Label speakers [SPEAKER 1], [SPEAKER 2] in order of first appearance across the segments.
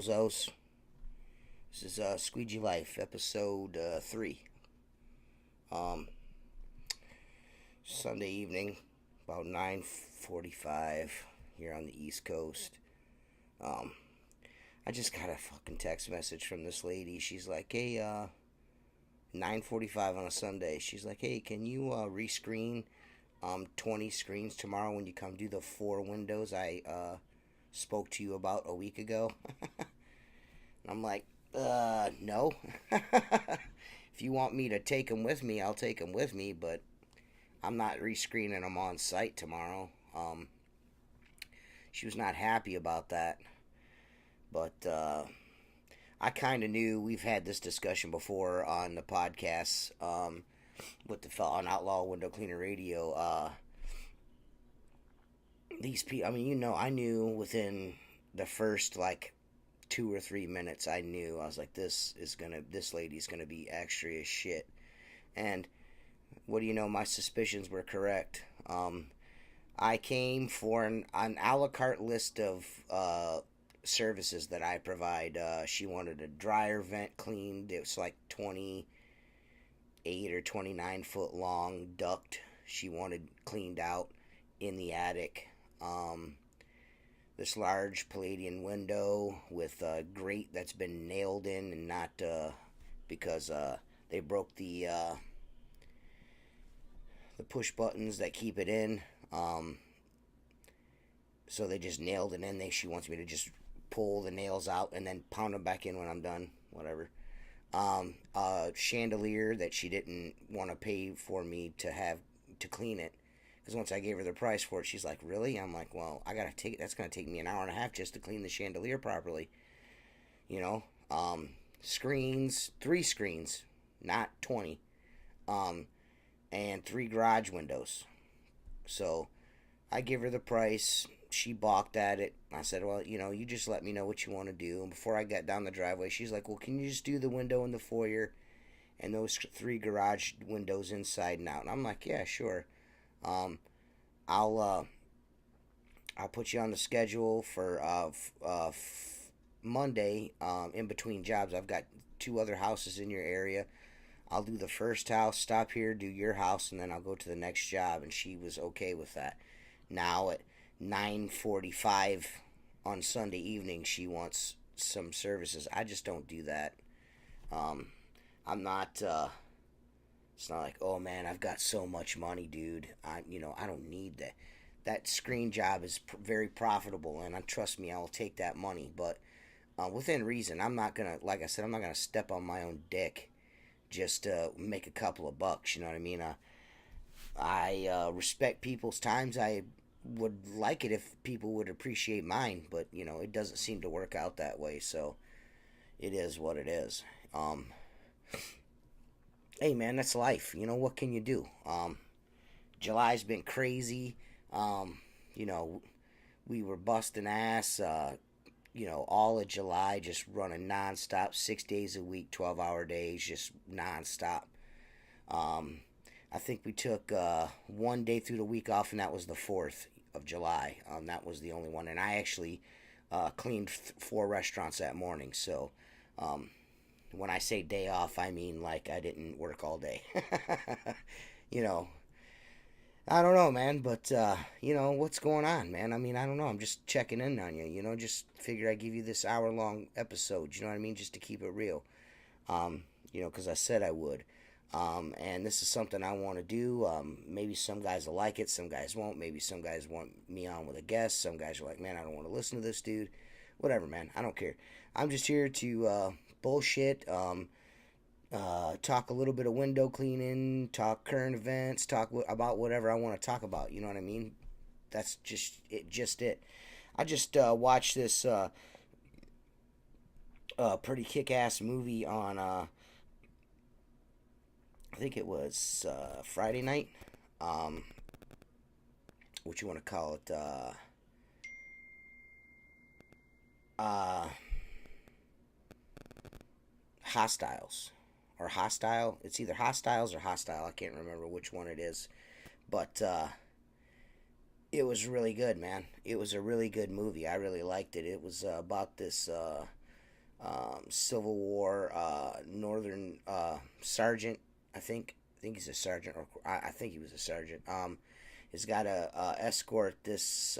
[SPEAKER 1] bozos. This is Squeegee Life, episode 3. Um, Sunday evening, about 9:45 here on the East Coast. Um, I just got a fucking text message from this lady. She's like, "Hey, 9:45 on a Sunday." She's like, "Hey, can you rescreen 20 screens tomorrow when you come do the 4 windows I spoke to you about a week ago?" And I'm like, no. If you want me to take them with me, I'll take them with me, but I'm not rescreening them on site tomorrow. She was not happy about that, but I kind of knew. We've had this discussion before on the podcast with the fellow on Outlaw Window Cleaner Radio. These people, I mean, I knew within the first, 2 or 3 minutes, I knew. I was like, this lady's gonna be extra as shit. And what do you know, my suspicions were correct. I came for an a la carte list of services that I provide. She wanted a dryer vent cleaned. It was like 28 or 29 foot long duct she wanted cleaned out in the attic. This large Palladian window with a grate that's been nailed in and not because they broke the push buttons that keep it in. So they just nailed it in. She wants me to just pull the nails out and then pound them back in when I'm done. Whatever. A chandelier that she didn't want to pay for me to have to clean it. Because once I gave her the price for it, she's like, "Really?" I'm like, "Well, that's going to take me an hour and a half just to clean the chandelier properly." Screens, 3 screens, not 20. And 3 garage windows. So I give her the price. She balked at it. I said, "Well, you just let me know what you want to do." And before I got down the driveway, she's like, "Well, can you just do the window in the foyer and those 3 garage windows inside and out?" And I'm like, "Yeah, sure. I'll put you on the schedule for Monday. In between jobs, I've got 2 other houses in your area. I'll do the first house, stop here, do your house, and then I'll go to the next job." And she was okay with that. Now at 9:45 on Sunday evening, she wants some services. I just don't do that. I'm not. It's not like, "Oh man, I've got so much money, dude. I don't need that." That screen job is very profitable, and trust me, I will take that money. But within reason, I'm not gonna, like I said, I'm not gonna step on my own dick just to make a couple of bucks. You know what I mean? I respect people's times. I would like it if people would appreciate mine, but it doesn't seem to work out that way. So it is what it is. Hey man, that's life. What can you do? July's been crazy. We were busting ass. All of July, just running nonstop, 6 days a week, 12-hour days, just nonstop. I think we took 1 day through the week off, and that was the 4th of July. That was the only one, and I actually cleaned 4 restaurants that morning. So when I say day off, I mean like I didn't work all day. I don't know, man, but what's going on, man? I mean, I don't know. I'm just checking in on you. Just figure I give you this hour-long episode. You know what I mean? Just to keep it real. Because I said I would. And this is something I want to do. Maybe some guys will like it, some guys won't. Maybe some guys want me on with a guest. Some guys are like, "Man, I don't want to listen to this dude." Whatever, man. I don't care. I'm just here to bullshit. Talk a little bit of window cleaning, talk current events, talk about whatever I want to talk about. You know what I mean? That's just it. I just watched this pretty kick-ass movie on, I think it was Friday night. What you want to call it? Hostiles. Or Hostile. It's either Hostiles or Hostile. I can't remember which one it is. But it was really good, man. It was a really good movie. I really liked it. It was about this Civil War, Northern Sergeant. I think he's a sergeant, or I think he was a sergeant. Has got to escort this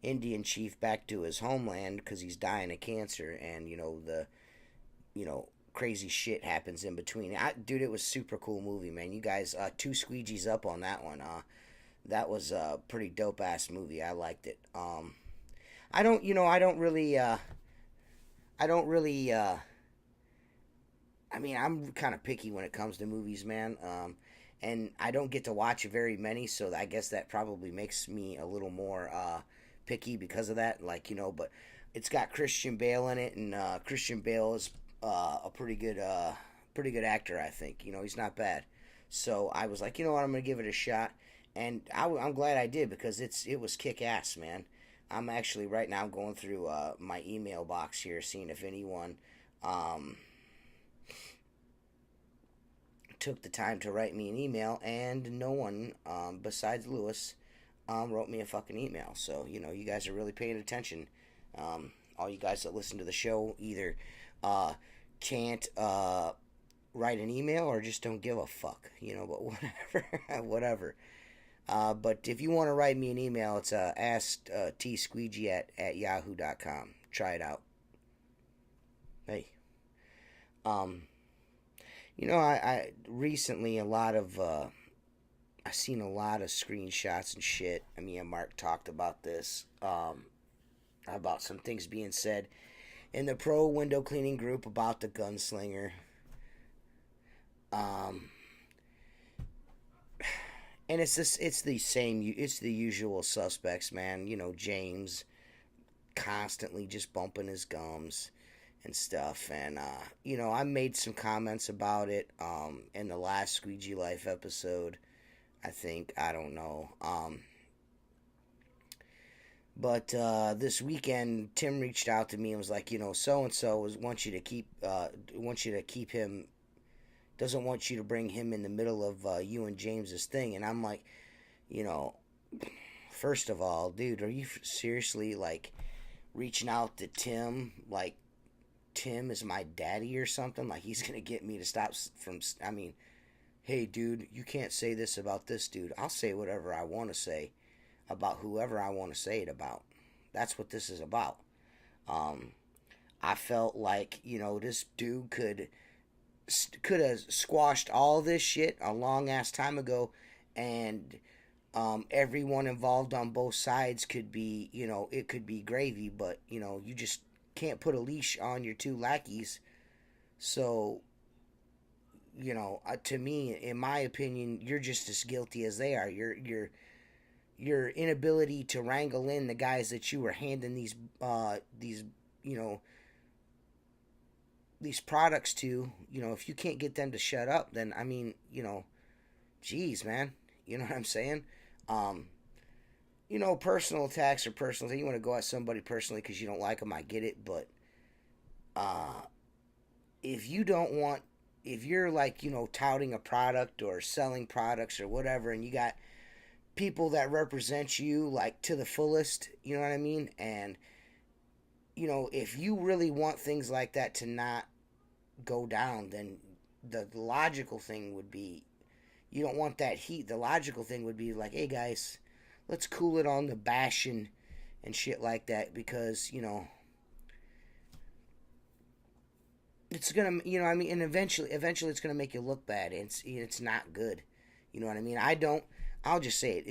[SPEAKER 1] Indian chief back to his homeland because he's dying of cancer, and crazy shit happens in between. Dude, it was super cool movie, man. You guys, two squeegees up on that one. That was a pretty dope ass movie. I liked it. I don't really. I mean, I'm kind of picky when it comes to movies, man. And I don't get to watch very many, so I guess that probably makes me a little more picky because of that. Like, but it's got Christian Bale in it, and Christian Bale is a pretty good actor, I think. He's not bad. So I was like, you know what, I'm gonna give it a shot, and I'm glad I did because it was kick ass, man. I'm actually right now going through my email box here, seeing if anyone took the time to write me an email, and no one besides Lewis wrote me a fucking email. So you guys are really paying attention. All you guys that listen to the show either can't write an email or just don't give a fuck. But whatever, whatever. But if you want to write me an email, it's ask.tsqueegee at yahoo.com. Try it out. Hey. I recently I seen a lot of screenshots and shit. I mean, Mark talked about this, about some things being said in the pro window cleaning group about the gunslinger. And it's the usual suspects, man. James constantly just bumping his gums and stuff, and I made some comments about it in the last Squeegee Life episode, I think. I don't know. But this weekend Tim reached out to me and was like, so and so wants you to keep him, doesn't want you to bring him in the middle of you and James's thing. And I'm like, first of all, dude, are you seriously like reaching out to Tim like Tim is my daddy or something? Like he's gonna get me to stop from. I mean, hey, dude, you can't say this about this dude. I'll say whatever I want to say about whoever I want to say it about. That's what this is about. I felt like this dude could have squashed all this shit a long ass time ago, and everyone involved on both sides could be, it could be gravy, but you just can't put a leash on your two lackeys. So to me, in my opinion, you're just as guilty as they are. Your inability to wrangle in the guys that you were handing these products to, if you can't get them to shut up, then I mean, geez, man, you know what I'm saying? Personal attacks or personal thing. You want to go at somebody personally because you don't like them, I get it. But if you're like, touting a product or selling products or whatever, and you got people that represent you like to the fullest, you know what I mean? And, if you really want things like that to not go down, then the logical thing would be, you don't want that heat. The logical thing would be like, hey guys, let's cool it on the bashing and shit like that, because it's gonna, and eventually it's gonna make you look bad. It's not good. You know what I mean? I'll just say it.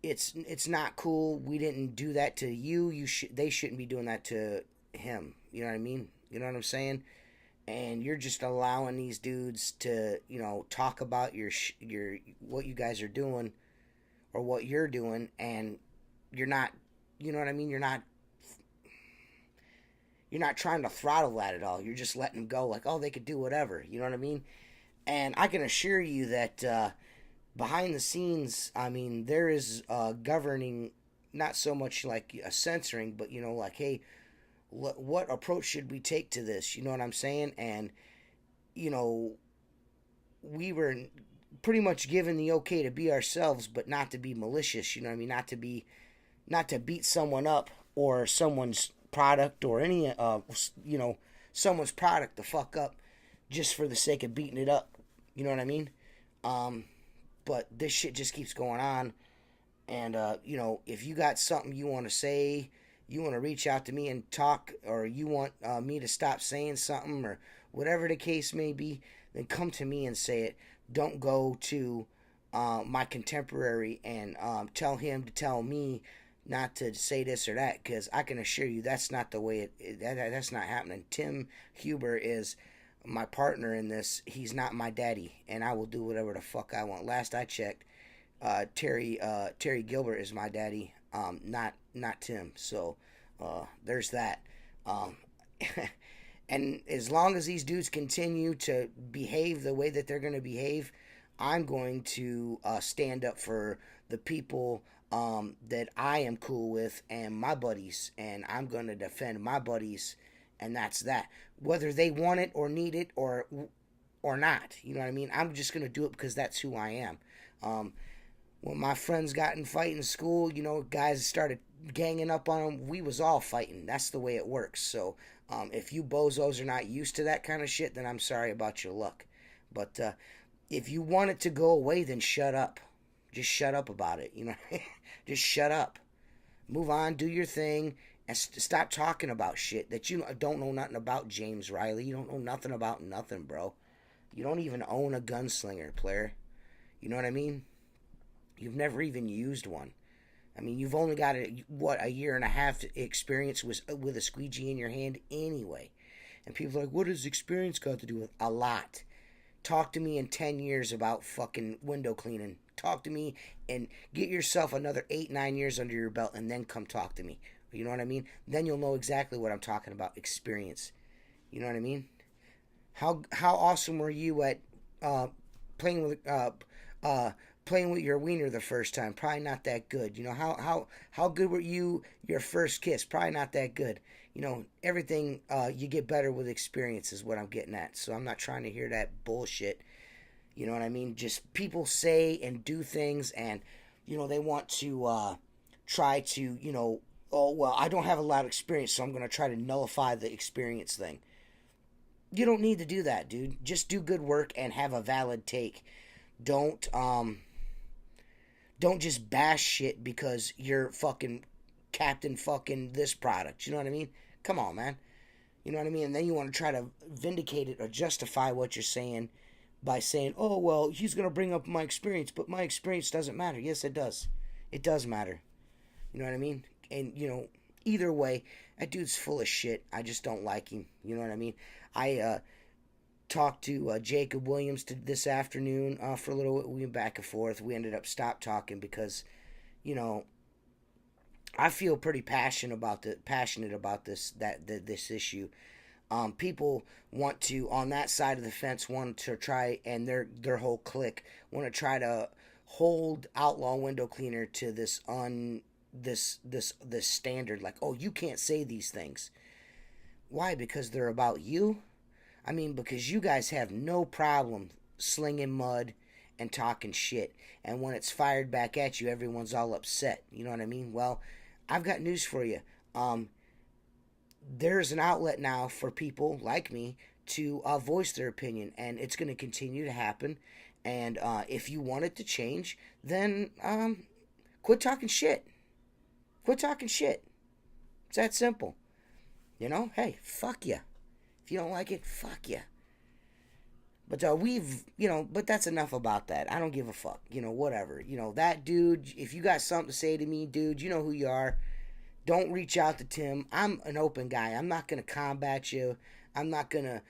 [SPEAKER 1] It's not cool. We didn't do that to you. They shouldn't be doing that to him. You know what I mean? You know what I'm saying? And you're just allowing these dudes to, talk about your what you guys are doing or what you're doing, and you're not, you know what I mean? You're not trying to throttle that at all. You're just letting them go like, oh, they could do whatever. You know what I mean? And I can assure you that behind the scenes, I mean, there is governing, not so much like a censoring, but, like, hey, what approach should we take to this? You know what I'm saying? And, we were pretty much given the okay to be ourselves, but not to be malicious. You know what I mean? Not to beat someone up or someone's product or any someone's product the fuck up just for the sake of beating it up. You know what I mean? But this shit just keeps going on. And, if you got something you want to say, you want to reach out to me and talk, or you want me to stop saying something, or whatever the case may be, then come to me and say it. Don't go to my contemporary and tell him to tell me not to say this or that, because I can assure you that's not the way that's not happening. Tim Huber is my partner in this. He's not my daddy, and I will do whatever the fuck I want. Last I checked, Terry Gilbert is my daddy, not Tim. So there's that. And as long as these dudes continue to behave the way that they're going to behave, I'm going to stand up for the people that I am cool with and my buddies, and I'm going to defend my buddies, and that's that. Whether they want it or need it or not, you know what I mean? I'm just going to do it because that's who I am. When my friends got in fight in school, guys started ganging up on them. We was all fighting. That's the way it works. So if you bozos are not used to that kind of shit, then I'm sorry about your luck. But if you want it to go away, then shut up. Just shut up about it. Just shut up. Move on, do your thing, and stop talking about shit that you don't know nothing about. James Riley, you don't know nothing about nothing, bro. You don't even own a gunslinger, player. You know what I mean? You've never even used one. I mean, you've only got a year and a half experience with a squeegee in your hand anyway. And people are like, what does experience got to do with? A lot. Talk to me in 10 years about fucking window cleaning. Talk to me and get yourself another 8-9 years under your belt, and then come talk to me. You know what I mean? Then you'll know exactly what I'm talking about. Experience. You know what I mean? How awesome were you at playing with your wiener the first time? Probably not that good. How good were you your first kiss? Probably not that good. Everything you get better with experience is what I'm getting at. So I'm not trying to hear that bullshit. You know what I mean? Just people say and do things, and they want to try to oh well, I don't have a lot of experience, so I'm going to try to nullify the experience thing. You don't need to do that, dude. Just do good work and have a valid take. Don't just bash shit because you're fucking Captain fucking this product. You know what I mean? Come on, man. You know what I mean? And then you want to try to vindicate it or justify what you're saying by saying, oh, well, he's going to bring up my experience, but my experience doesn't matter. Yes, it does. It does matter. You know what I mean? And, either way, that dude's full of shit. I just don't like him. You know what I mean? I talked to Jacob Williams this afternoon for a little bit. We went back and forth. We ended up stop talking because, I feel pretty passionate about this issue. People want to, on that side of the fence, want to try, and their whole clique want to try to hold outlaw window cleaner to this standard, like, oh, you can't say these things. Why? Because they're about you? I mean, because you guys have no problem slinging mud and talking shit, and when it's fired back at you, everyone's all upset. You know what I mean? Well, I've got news for you. There's an outlet now for people like me to voice their opinion, and it's going to continue to happen. And if you want it to change, then quit talking shit. Quit talking shit. It's that simple. Hey, fuck you. If you don't like it, fuck you. But but that's enough about that. I don't give a fuck. Whatever. That dude, if you got something to say to me, dude, you know who you are. Don't reach out to Tim. I'm an open guy. I'm not going to combat you. I'm not going to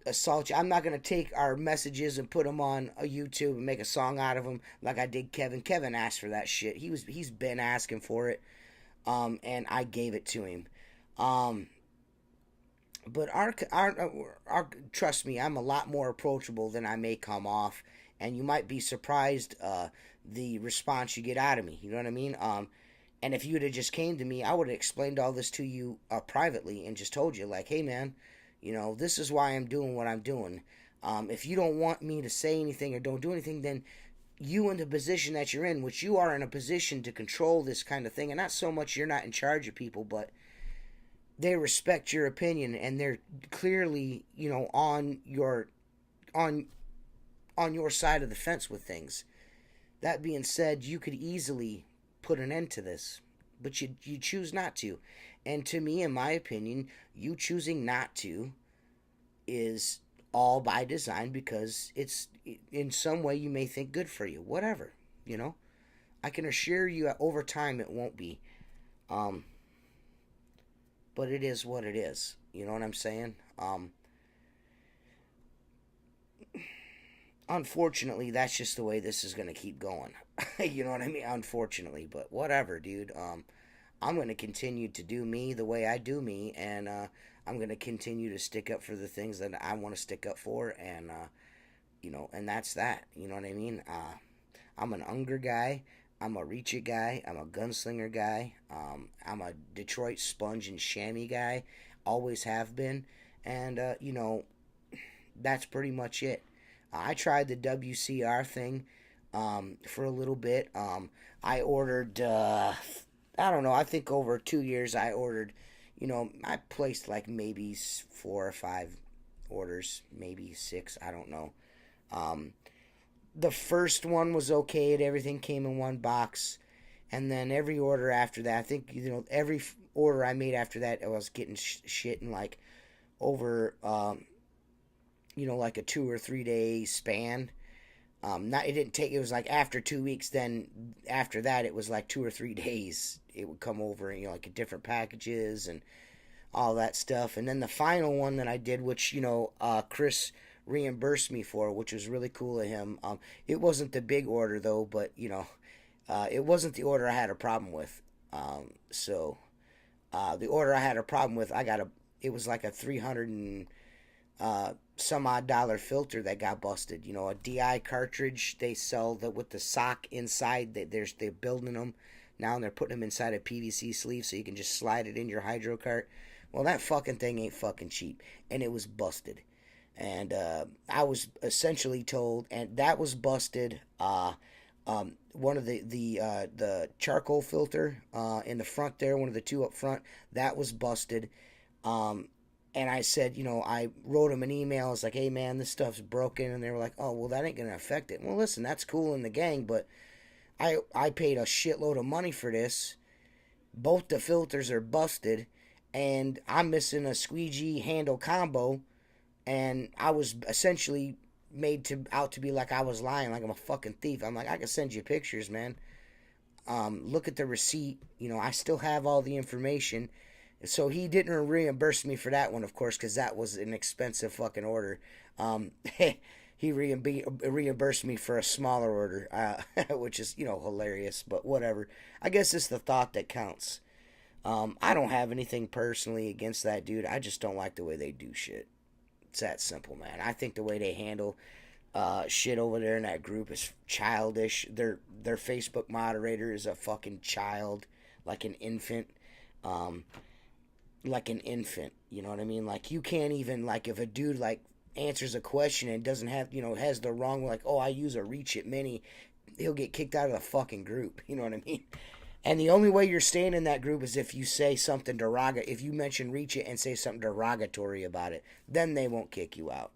[SPEAKER 1] assault you. I'm not going to take our messages and put them on a YouTube and make a song out of them like I did Kevin. Kevin asked for that shit. He's been asking for it. And I gave it to him. But our trust me, I'm a lot more approachable than I may come off, and you might be surprised the response you get out of me. You know what I mean? And if you would have just came to me, I would have explained all this to you privately and just told you, like, hey man, this is why I'm doing what I'm doing. If you don't want me to say anything or don't do anything, then you in the position that you're in, which you are in a position to control this kind of thing, and not so much you're not in charge of people, but they respect your opinion, and they're clearly, on on your side of the fence with things. That being said, you could easily put an end to this, but you choose not to. And to me, in my opinion, you choosing not to is all by design, because it's in some way you may think good for you. Whatever, you know. I can assure you, over time it won't be. Um, but it is what it is. You know what I'm saying? Unfortunately, that's just the way this is going to keep going. You know what I mean? Unfortunately, but whatever, dude. I'm going to continue to do me the way I do me, and I'm going to continue to stick up for the things that I want to stick up for, and and that's that. You know what I mean? I'm an Unger guy. I'm a Reach It guy. I'm a Gunslinger guy. I'm a Detroit Sponge and Chamois guy. Always have been, and that's pretty much it. I tried the WCR thing for a little bit. I ordered, I don't know, I think over 2 years I ordered, I placed like maybe 4 or 5 orders, maybe 6, I don't know. Um, the first one was okay, and everything came in one box. And then every order after that, I think, every order I made after that, I was getting shit in like over, like a 2 or 3 day span. Not it didn't take. It was like after 2 weeks. Then after that, it was like 2 or 3 days. It would come over, like different packages and all that stuff. And then the final one that I did, which Chris reimbursed me for, which was really cool of him. It wasn't the big order though, but it wasn't the order I had a problem with. The order I had a problem with, it was like a 300 and some odd dollar filter that got busted. A DI cartridge they sell that with the sock inside. They're building them now, and they're putting them inside a PVC sleeve so you can just slide it in your hydro cart. Well, that fucking thing ain't fucking cheap, and it was busted. And I was essentially told, and that was busted. One of the charcoal filter in the front there, one of the two up front, that was busted. And I said, I wrote them an email. It's like, hey, man, this stuff's broken. And they were like, oh, well, that ain't going to affect it. Well, listen, that's cool in the gang, but I paid a shitload of money for this. Both the filters are busted, and I'm missing a squeegee handle combo. And I was essentially out to be like I was lying, like I'm a fucking thief. I'm like, I can send you pictures, man. Look at the receipt. I still have all the information. So he didn't reimburse me for that one, of course, because that was an expensive fucking order. He reimbursed me for a smaller order, which is, hilarious, but whatever. I guess it's the thought that counts. I don't have anything personally against that dude. I just don't like the way they do shit. It's that simple, man. I think the way they handle shit over there in that group is childish. Their Facebook moderator is a fucking child, like an infant. You know what I mean? Like, you can't even, like, if a dude like answers a question and doesn't have, has the wrong, like, oh, I use a Reach It Mini, he'll get kicked out of the fucking group. You know what I mean? And the only way you're staying in that group is if you say something derogatory. If you mention Reach It and say something derogatory about it, then they won't kick you out.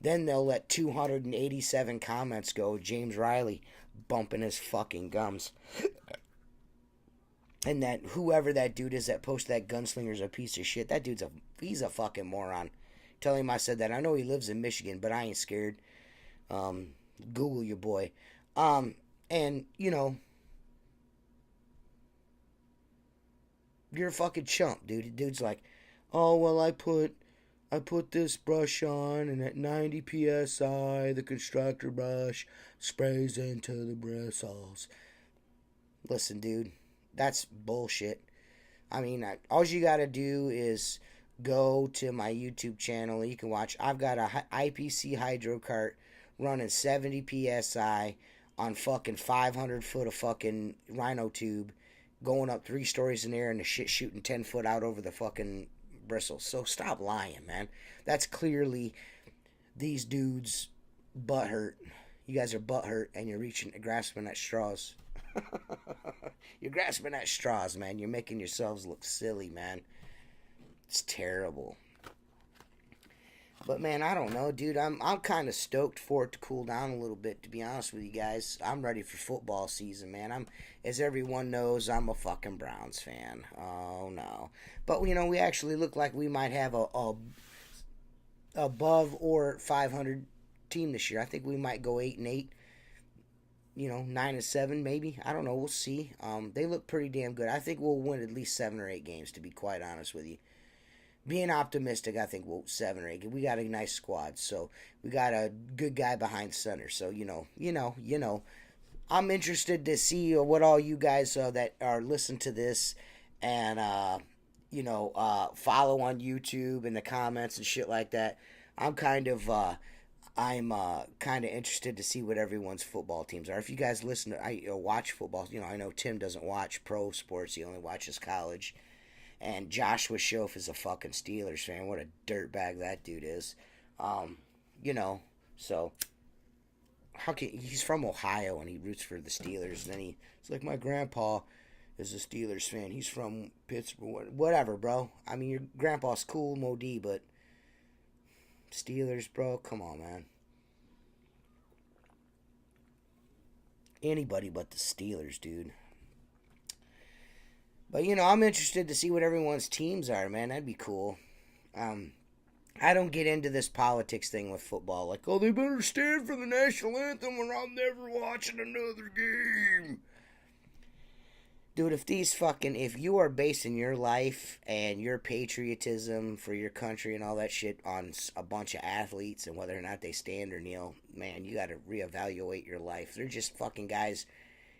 [SPEAKER 1] Then they'll let 287 comments go. James Riley bumping his fucking gums. And that whoever that dude is that posted that gunslinger's a piece of shit. That he's a fucking moron. Tell him I said that. I know he lives in Michigan, but I ain't scared. Google your boy. And you're a fucking chump, dude. Dude's like, oh well, I put this brush on, and at 90 psi, the constructor brush sprays into the bristles. Listen, dude. That's bullshit. I mean, all you gotta do is go to my YouTube channel. You can watch. I've got a IPC hydro cart running 70 psi on fucking 500 foot of fucking rhino tube, going up 3 stories in the air, and the shit shooting 10 foot out over the fucking bristles. So stop lying, man. That's clearly these dudes butthurt. You guys are butthurt, and you're grasping at straws. You're grasping at straws, man. You're making yourselves look silly, man. It's terrible. But man, I don't know, dude. I'm kind of stoked for it to cool down a little bit. To be honest with you guys, I'm ready for football season, man. As everyone knows, I'm a fucking Browns fan. Oh no, but we actually look like we might have a above or 500 team this year. I think we might go 8-8. 9-7 maybe. I don't know. We'll see. They look pretty damn good. I think we'll win at least 7 or 8 games. To be quite honest with you. Being optimistic, I think we'll 7 or 8. We got a nice squad, so we got a good guy behind center. So I'm interested to see what all you guys that are listening to this and follow on YouTube and the comments and shit like that. I'm kind of interested to see what everyone's football teams are. If you guys listen to, watch football, I know Tim doesn't watch pro sports; he only watches college. And Joshua Schoaf is a fucking Steelers fan. What a dirtbag that dude is. So he's from Ohio and he roots for the Steelers. And then it's like, my grandpa is a Steelers fan. He's from Pittsburgh. Whatever, bro. I mean, your grandpa's cool, Mo D, but Steelers, bro, come on, man. Anybody but the Steelers, dude. But, I'm interested to see what everyone's teams are, man. That'd be cool. I don't get into this politics thing with football. Like, oh, they better stand for the national anthem or I'm never watching another game. Dude, if you are basing your life and your patriotism for your country and all that shit on a bunch of athletes and whether or not they stand or kneel, man, you got to reevaluate your life. They're just fucking guys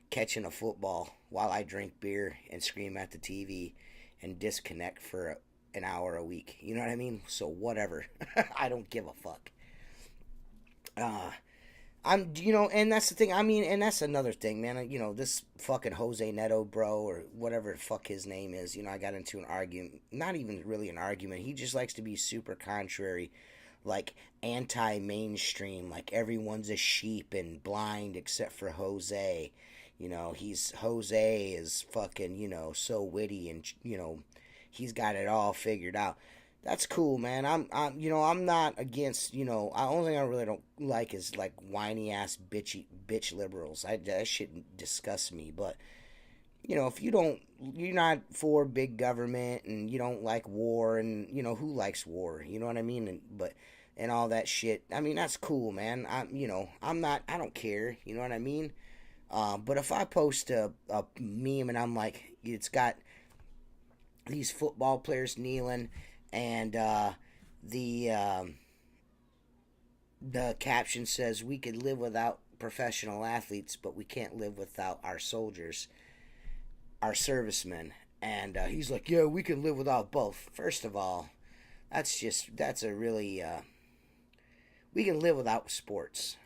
[SPEAKER 1] catching a football while I drink beer and scream at the TV and disconnect for an hour a week. You know what I mean? So whatever. I don't give a fuck. And that's the thing. I mean, and that's another thing, man. This fucking Jose Neto, bro, or whatever the fuck his name is. I got into an argument. Not even really an argument. He just likes to be super contrary, like anti-mainstream. Like everyone's a sheep and blind except for Jose. Jose is fucking, so witty and, he's got it all figured out. That's cool, man. I'm not against, the only thing I really don't like is like whiny ass bitch liberals. That shit disgusts me. But, if you're not for big government and you don't like war and, who likes war? You know what I mean? And all that shit. I mean, that's cool, man. I don't care. You know what I mean? But if I post a meme and I'm like, it's got these football players kneeling and the caption says, we could live without professional athletes, but we can't live without our soldiers, our servicemen. And he's like, yeah, we can live without both. First of all, that's a really, we can live without sports.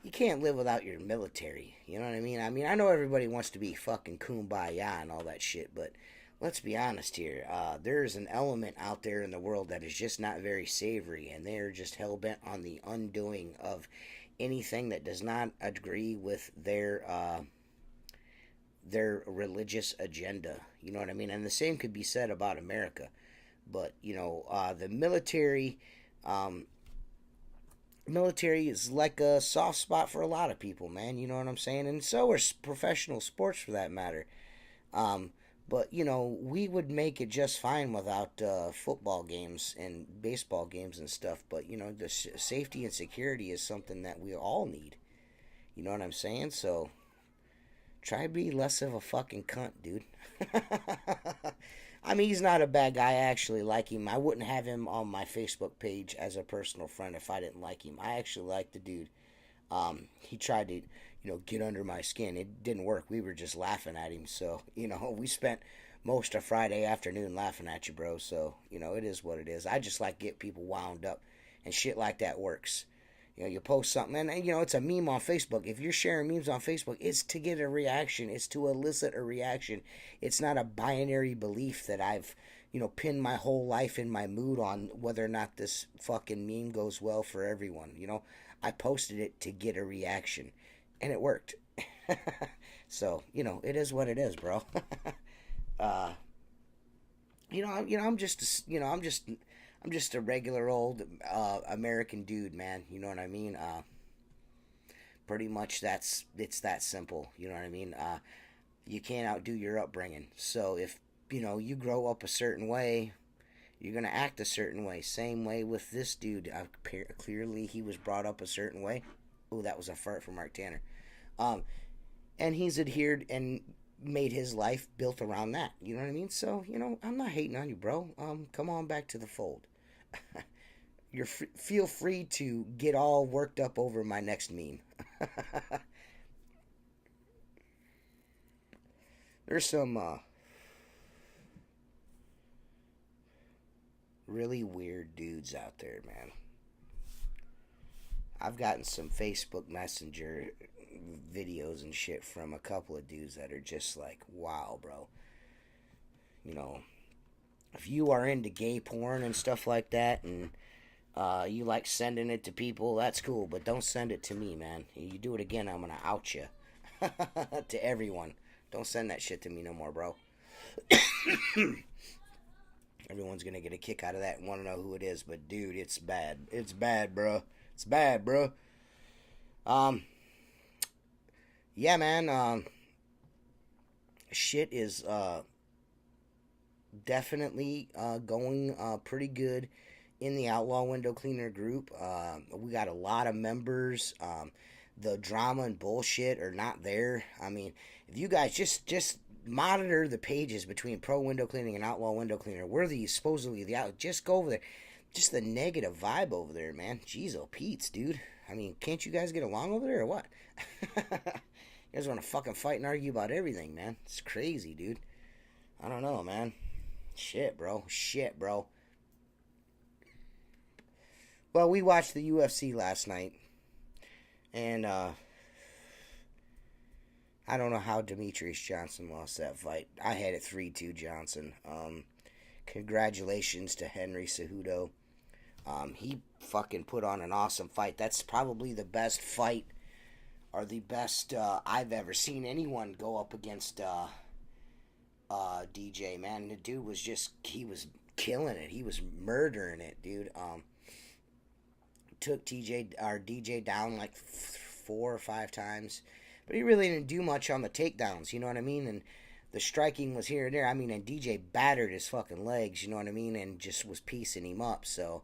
[SPEAKER 1] You can't live without your military. You know what I mean? I know everybody wants to be fucking kumbaya and all that shit, but let's be honest here. There's an element out there in the world that is just not very savory, and they're just hell-bent on the undoing of anything that does not agree with their religious agenda. You know what I mean? And the same could be said about America. But, the military... military is like a soft spot for a lot of people, man. You know what I'm saying? And so are professional sports for that matter. But, we would make it just fine without football games and baseball games and stuff. But, the safety and security is something that we all need. You know what I'm saying? So, try to be less of a fucking cunt, dude. He's not a bad guy. I actually like him. I wouldn't have him on my Facebook page as a personal friend if I didn't like him. I actually like the dude. He tried to, get under my skin. It didn't work. We were just laughing at him. So, we spent most of Friday afternoon laughing at you, bro. So, it is what it is. I just like get people wound up, and shit like that works. You post something, and it's a meme on Facebook. If you're sharing memes on Facebook, it's to get a reaction. It's to elicit a reaction. It's not a binary belief that I've, pinned my whole life in my mood on whether or not this fucking meme goes well for everyone. I posted it to get a reaction, and it worked. So, it is what it is, bro. I'm just a regular old American dude, man. You know what I mean? Pretty much it's that simple. You know what I mean? You can't outdo your upbringing. So if you grow up a certain way, you're gonna act a certain way. Same way with this dude. Clearly, he was brought up a certain way. Oh, that was a fart from Mark Tanner. Um, and he's adhered and made his life built around that. You know what I mean? So I'm not hating on you, bro. Come on back to the fold. Feel free to get all worked up over my next meme. There's some really weird dudes out there, man. I've gotten some Facebook Messenger videos and shit from a couple of dudes that are just like, wow, bro. You know, if you are into gay porn and stuff like that, and you like sending it to people, that's cool, but don't send it to me, man. You do it again, I'm gonna out you to everyone. Don't send that shit to me no more, bro. Everyone's gonna get a kick out of that and want to know who it is, but dude, it's bad. It's bad, bro. It's bad, bro. Yeah, man. Shit is definitely going pretty good in the Outlaw Window Cleaner group. We got a lot of members. The drama and bullshit are not there. I mean, if you guys just monitor the pages between Pro Window Cleaning and Outlaw Window Cleaner, we're the supposedly the out. Just go over there. Just the negative vibe over there, man. Jeez, oh Pete's, dude. I mean, can't you guys get along over there or what? You guys want to fucking fight and argue about everything, man. It's crazy, dude. I don't know, man. Shit, bro. Shit, bro. Well, we watched the UFC last night. And, I don't know how Demetrius Johnson lost that fight. I had it 3-2 Johnson. Congratulations to Henry Cejudo. He fucking put on an awesome fight. That's probably the best fight, or the best I've ever seen anyone go up against DJ, man. The dude was he was killing it. He was murdering it, dude. Took DJ down like 4 or 5 times, but he really didn't do much on the takedowns, you know what I mean? And the striking was here and there. I mean, and DJ battered his fucking legs, you know what I mean? And just was piecing him up. So,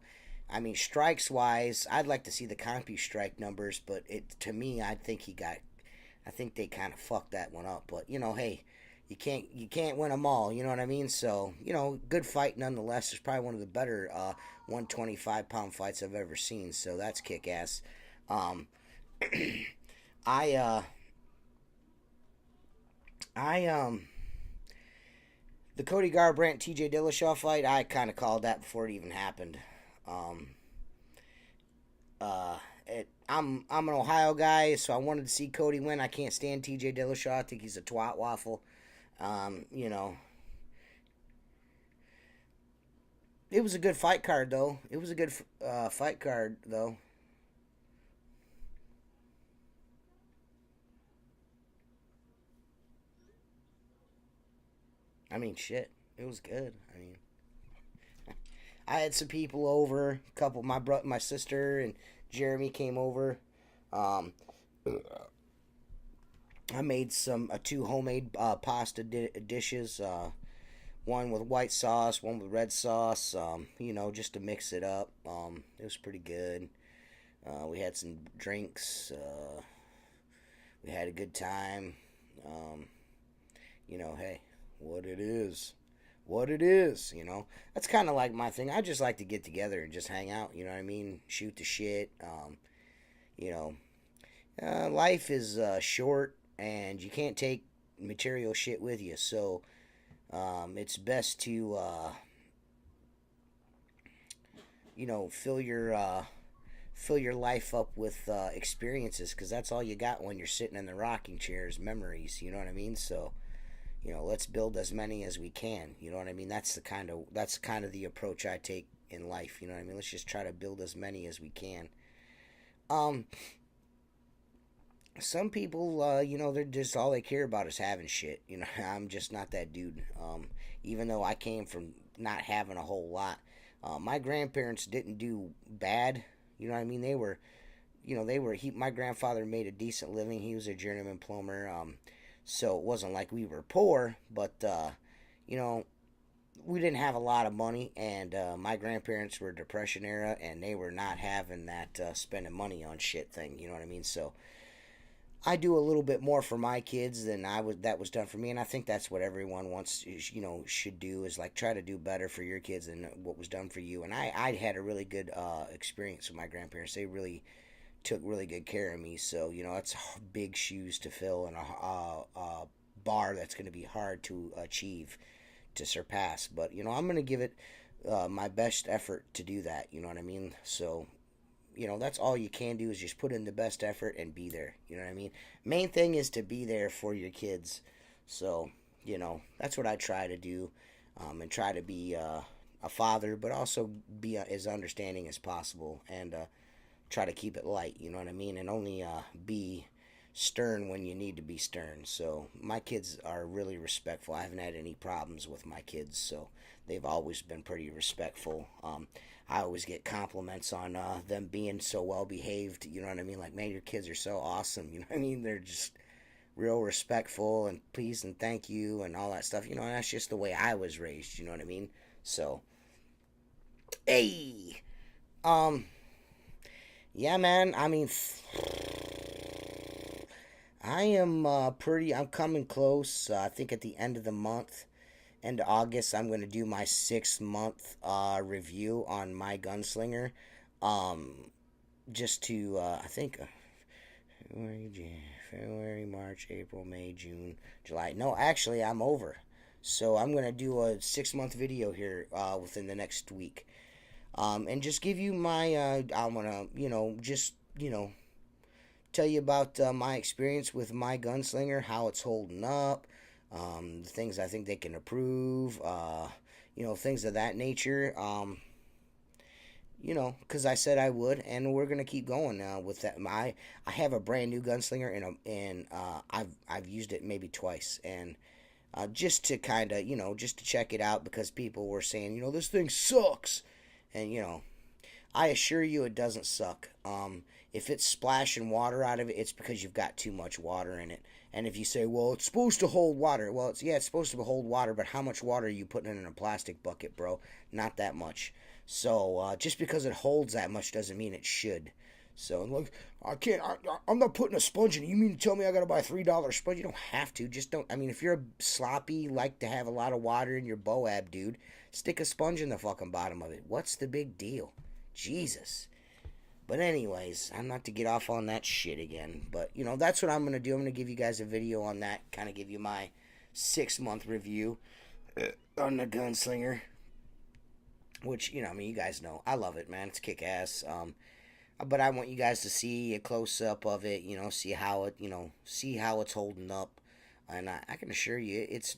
[SPEAKER 1] I mean, strikes wise, I'd like to see the CompuStrike numbers, but to me, I think they kind of fucked that one up. But hey, you can't win them all, you know what I mean? So, good fight nonetheless. It's probably one of the better 125-pound fights I've ever seen. So that's kick ass. The Cody Garbrandt TJ Dillashaw fight, I kind of called that before it even happened. I'm an Ohio guy, so I wanted to see Cody win. I can't stand TJ Dillashaw. I think he's a twat waffle. It was a good fight card, though. It was a good fight card, though. I mean, shit. It was good. I mean, I had some people over. A couple, my sister and Jeremy came over. I made 2 homemade pasta dishes. One with white sauce, one with red sauce. Just to mix it up. It was pretty good. We had some drinks. We had a good time. Hey, what it is. That's kind of like my thing. I just like to get together and just hang out, you know what I mean? Shoot the shit. Life is short, and you can't take material shit with you, so it's best to fill your life up with experiences, because that's all you got when you're sitting in the rocking chair is memories, you know what I mean? So let's build as many as we can, you know what I mean? That's kind of the approach I take in life, you know what I mean? Let's just try to build as many as we can. Some people, they're just, all they care about is having shit. I'm just not that dude. Even though I came from, not having a whole lot. My grandparents didn't do bad. You know what I mean? They were, my grandfather made a decent living. He was a journeyman plumber. So it wasn't like we were poor, but, you know, we didn't have a lot of money, and my grandparents were Depression era, and they were not having that spending money on shit thing. You know what I mean? So I do a little bit more for my kids than that was done for me, and I think that's what everyone wants, should do, is like try to do better for your kids than what was done for you. And I had a really good experience with my grandparents. They really took really good care of me. So that's big shoes to fill, and a bar that's going to be hard to achieve, to surpass. But I'm going to give it my best effort to do that. You know what I mean? So that's all you can do, is just put in the best effort and be there. You know what I mean? Main thing is to be there for your kids. So, that's what I try to do, and try to be a father, but also be as understanding as possible, and try to keep it light. You know what I mean? And only be stern when you need to be stern. So my kids are really respectful. I haven't had any problems with my kids, so they've always been pretty respectful. I always get compliments on them being so well behaved. You know what I mean? Like, man, your kids are so awesome. You know what I mean? They're just real respectful and please and thank you and all that stuff. And that's just the way I was raised. You know what I mean? So, hey, yeah, man. I mean, I am I'm coming close. I think at the end of the month, end of August, I'm going to do my 6-month review on my gunslinger. Just to, I think, February, March, April, May, June, July. No, actually, I'm over. So I'm going to do a 6-month video here within the next week. And just give you my, I'm going to, tell you about my experience with my gunslinger, how it's holding up, the things I think they can improve, things of that nature. Because I said I would, and we're gonna keep going with that. I have a brand new gunslinger, and I've used it maybe twice, and just to kind of just to check it out, because people were saying this thing sucks, and I assure you it doesn't suck. If it's splashing water out of it, it's because you've got too much water in it. And if you say, well, it's supposed to hold water. Well, it's supposed to hold water, but how much water are you putting in a plastic bucket, bro? Not that much. So just because it holds that much doesn't mean it should. So, like, I'm not putting a sponge in it. You mean to tell me I got to buy a $3 sponge? You don't have to. Just don't. I mean, if you're a sloppy, like to have a lot of water in your BOAB, dude, stick a sponge in the fucking bottom of it. What's the big deal? Jesus. But anyways, I'm not to get off on that shit again. But, that's what I'm going to do. I'm going to give you guys a video on that. Kind of give you my 6-month review on the gunslinger. Which, you guys know. I love it, man. It's kick-ass. But I want you guys to see a close-up of it. See how it, see how it's holding up. And I can assure you, it's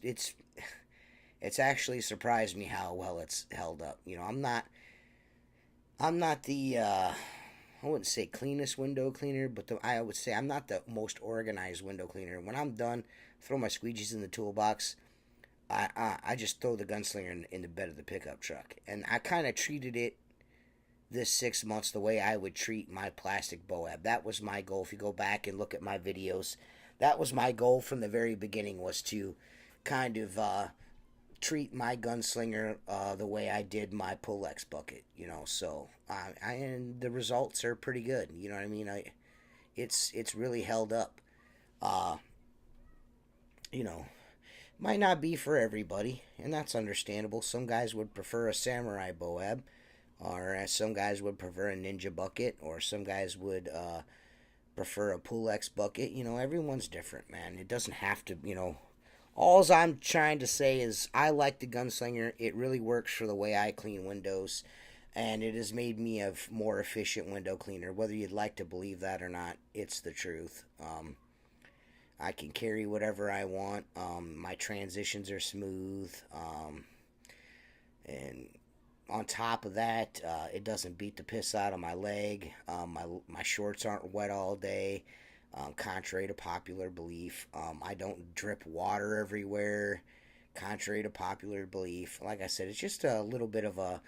[SPEAKER 1] actually surprised me how well it's held up. I'm not the... I wouldn't say cleanest window cleaner, but I would say I'm not the most organized window cleaner. When I'm done, throw my squeegees in the toolbox. I just throw the gunslinger in the bed of the pickup truck. And I kind of treated it this 6 months the way I would treat my plastic BOAB. That was my goal. If you go back and look at my videos, that was my goal from the very beginning, was to kind of treat my gunslinger the way I did my Pull-X bucket, so and the results are pretty good. You know what I mean? It's really held up. Might not be for everybody, and that's understandable. Some guys would prefer a samurai BOAB, or some guys would prefer a ninja bucket, or some guys would prefer a Pull-X bucket. Everyone's different, man. It doesn't have to, All I'm trying to say is I like the gunslinger. It really works for the way I clean windows, and it has made me a more efficient window cleaner. Whether you'd like to believe that or not, it's the truth. I can carry whatever I want. My transitions are smooth, and on top of that, it doesn't beat the piss out of my leg. My shorts aren't wet all day. Contrary to popular belief, I don't drip water everywhere. contrary to popular belief. Like I said, it's just a little bit of a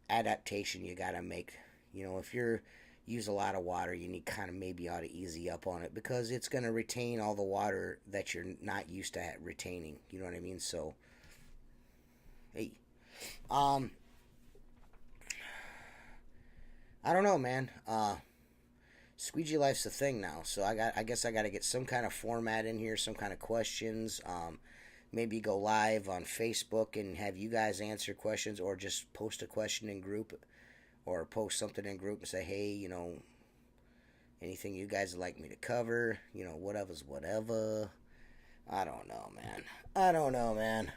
[SPEAKER 1] adaptation you gotta make. If you're use a lot of water, you need kind of maybe ought to easy up on it because it's gonna retain all the water that you're not used to retaining. You know what I mean? So, hey, um, I don't know, man. Squeegee life's a thing now, so I guess I got to get some kind of format in here, some kind of questions. Maybe go live on Facebook and have you guys answer questions, or just post a question in group, or post something in group and say, hey, anything you guys would like me to cover, whatever's whatever. I don't know, man. I don't know, man.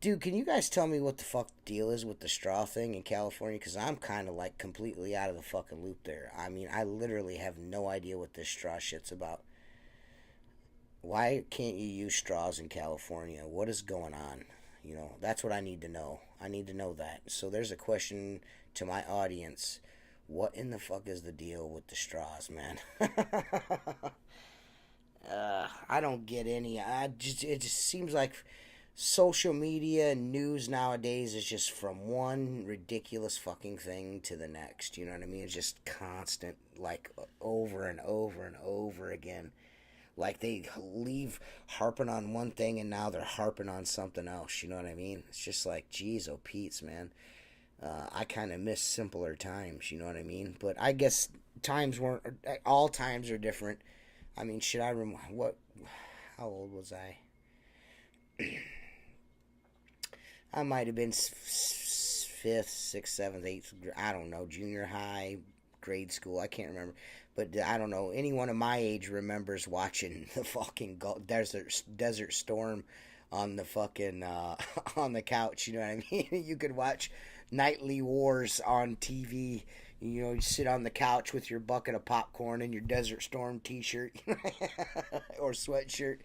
[SPEAKER 1] Dude, can you guys tell me what the fuck the deal is with the straw thing in California? Because I'm kind of like completely out of the fucking loop there. I mean, I literally have no idea what this straw shit's about. Why can't you use straws in California? What is going on? That's what I need to know. I need to know that. So there's a question to my audience. What in the fuck is the deal with the straws, man? I don't get any. It just seems like social media and news nowadays is just from one ridiculous fucking thing to the next. You know what I mean? It's just constant, like over and over and over again. Like they leave harping on one thing and now they're harping on something else. You know what I mean? It's just like, geez, oh Pete's, man. I kind of miss simpler times. You know what I mean? But I guess times weren't. All times are different. I mean, should I remember what? How old was I? I might have been fifth, sixth, seventh, eighth. I don't know. Junior high, grade school. I can't remember. But I don't know. Anyone of my age remembers watching the fucking Desert Storm on the fucking on the couch. You know what I mean? You could watch nightly wars on TV. You sit on the couch with your bucket of popcorn and your Desert Storm T-shirt or sweatshirt.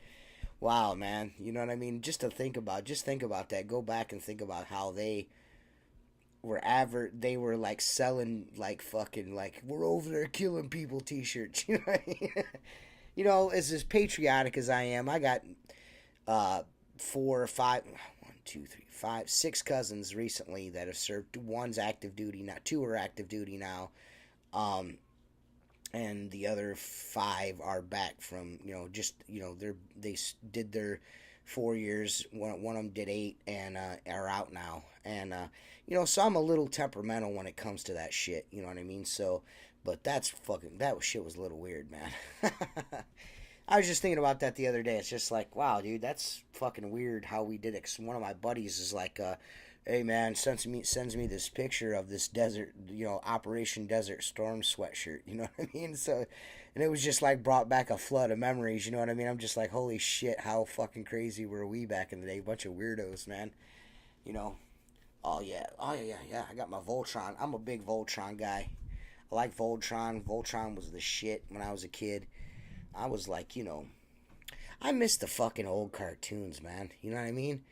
[SPEAKER 1] Wow, man. You know what I mean? Just think about that. Go back and think about how they were like selling like fucking like we're over there killing people T-shirts. You know what I mean? As patriotic as I am, I got 4 or 5, 1, 2, 3, 5, 6 cousins recently that have served. One's active duty now. 2 are active duty now. And the other 5 are back from, they did their 4 years. One of them did 8 and are out now. And, so I'm a little temperamental when it comes to that shit. You know what I mean? So, but that shit was a little weird, man. I was just thinking about that the other day. It's just like, wow, dude, that's fucking weird how we did it. 'Cause one of my buddies is like, hey, man, sends me this picture of this desert, Operation Desert Storm sweatshirt. You know what I mean? So, and it was just like brought back a flood of memories. You know what I mean? I'm just like, holy shit, how fucking crazy were we back in the day? Bunch of weirdos, man. Oh yeah. I got my Voltron. I'm a big Voltron guy. I like Voltron. Voltron was the shit when I was a kid. I was like, I miss the fucking old cartoons, man. You know what I mean?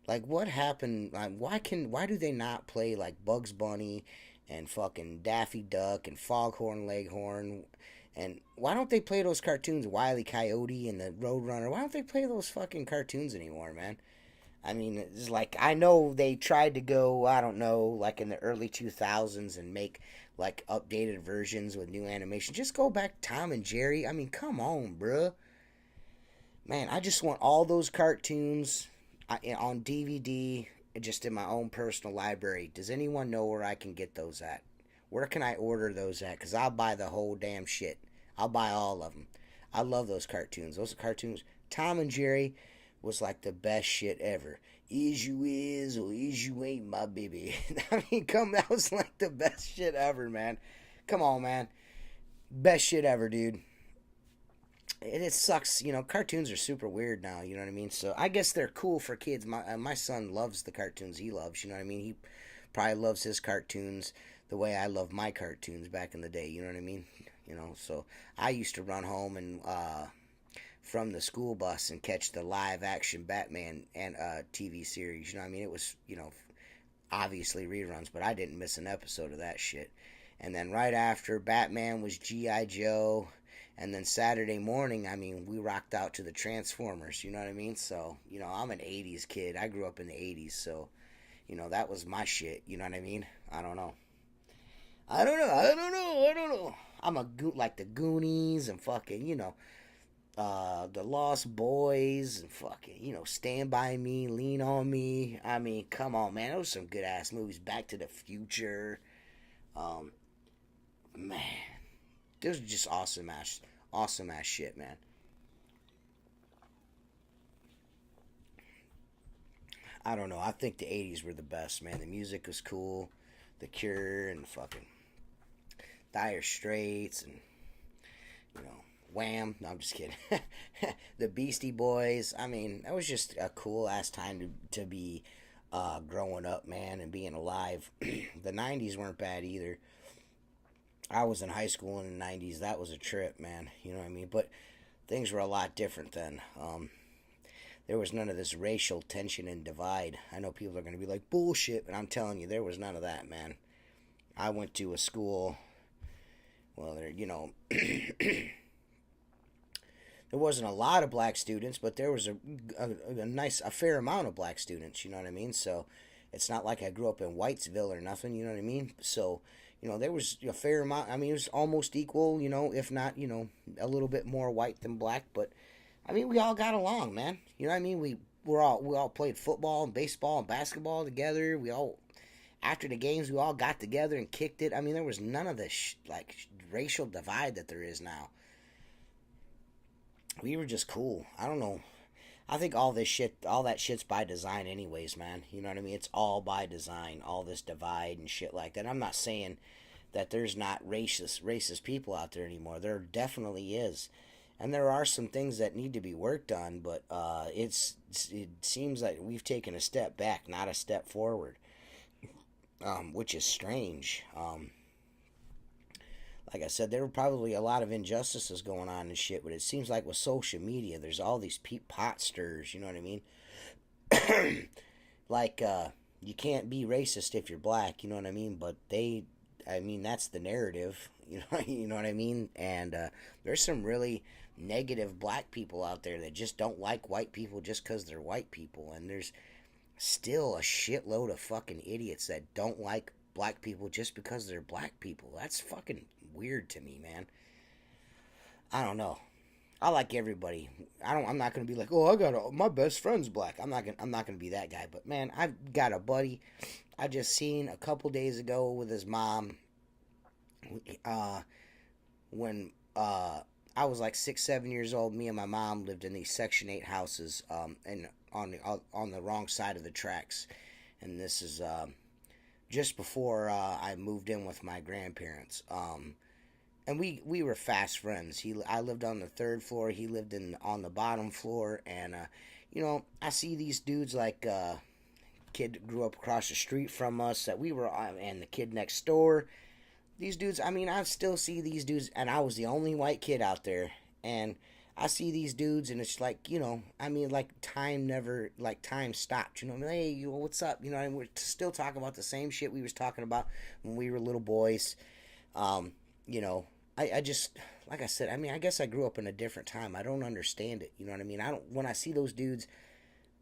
[SPEAKER 1] Like, what happened? Like, why do they not play like Bugs Bunny and fucking Daffy Duck and Foghorn Leghorn? And why don't they play those cartoons, Wile E. Coyote and the Roadrunner? Why don't they play those fucking cartoons anymore, man? I mean, it's like, I know they tried to go, I don't know, like in the early 2000s and make like updated versions with new animation. Just go back to Tom and Jerry. I mean, come on, bruh. Man, I just want all those cartoons on DVD, just in my own personal library. Does anyone know where I can get those at? Where can I order those at? Because I'll buy the whole damn shit. I'll buy all of them. I love those cartoons. Those cartoons. Tom and Jerry was like the best shit ever. Is you is or is you ain't my baby. I mean, that was like the best shit ever, man. Come on, man. Best shit ever, dude. It sucks, cartoons are super weird now, you know what I mean? So I guess they're cool for kids. My son loves the cartoons he loves, you know what I mean? He probably loves his cartoons the way I love my cartoons back in the day, you know what I mean? So I used to run home and from the school bus and catch the live action Batman and TV series. You know what I mean? It was, obviously reruns, but I didn't miss an episode of that shit. And then right after, Batman was G.I. Joe, And then Saturday morning, I mean, we rocked out to the Transformers, you know what I mean? So, I'm an 80s kid. I grew up in the 80s, so, that was my shit, you know what I mean? I don't know. I don't know. I'm like the Goonies and fucking, the Lost Boys and fucking, Stand By Me, Lean on Me. I mean, come on, man. Those were some good ass movies. Back to the Future. Um, Man, those are just awesome ass shit, man. I don't know. I think the '80s were the best, man. The music was cool. The Cure and fucking Dire Straits and you know Wham. No, I'm just kidding. The Beastie Boys. I mean, that was just a cool ass time to be growing up, man, and being alive. The '90s weren't bad either. I was in high school in the '90s. That was a trip, man. You know what I mean? But things were a lot different then. There was none of this racial tension and divide. I know people are going to be like, bullshit, but I'm telling you, there was none of that, man. I went to a school, well, there wasn't a lot of black students, but there was a fair amount of black students, you know what I mean? So it's not like I grew up in Whitesville or nothing, you know what I mean? So, there was a fair amount. I mean, it was almost equal, if not, a little bit more white than black, but I mean, we all got along, man. You know what I mean? We all played football and baseball and basketball together. We all after the games we all got together and kicked it. I mean, there was none of this racial divide that there is now. We were just cool. I don't know. I think all that shit's by design, anyways, man. You know what I mean? It's all by design. All this divide and shit like that. I'm not saying that there's not racist people out there anymore. There definitely is. And there are some things that need to be worked on, but it seems like we've taken a step back, not a step forward, which is strange. Like I said, there were probably a lot of injustices going on and shit, but it seems like with social media, there's all these pot stirs, you know what I mean? Like, you can't be racist if you're black, you know what I mean? But that's the narrative, you know what I mean? And there's some really negative black people out there that just don't like white people just because they're white people, and there's still a shitload of fucking idiots that don't like black people just because they're black people. That's fucking weird to me, man. I don't know. I like everybody. I'm not gonna be like, oh, my best friend's black. I'm not gonna be that guy. But man, I've got a buddy I just seen a couple days ago with his mom. When I was like 6, 7 years old, me and my mom lived in these Section 8 houses, and on the wrong side of the tracks. And this is just before I moved in with my grandparents. And we were fast friends. I lived on the third floor. He lived on the bottom floor. And I see these dudes like kid grew up across the street from us that we were, and the kid next door. These dudes, I mean, I still see these dudes, and I was the only white kid out there, and I see these dudes, and it's like, I mean, like time stopped, I mean, hey, what's up, and we're still talking about the same shit we was talking about when we were little boys, you know, I just, like I said, I mean, I guess I grew up in a different time. I don't understand it, you know what I mean? When I see those dudes,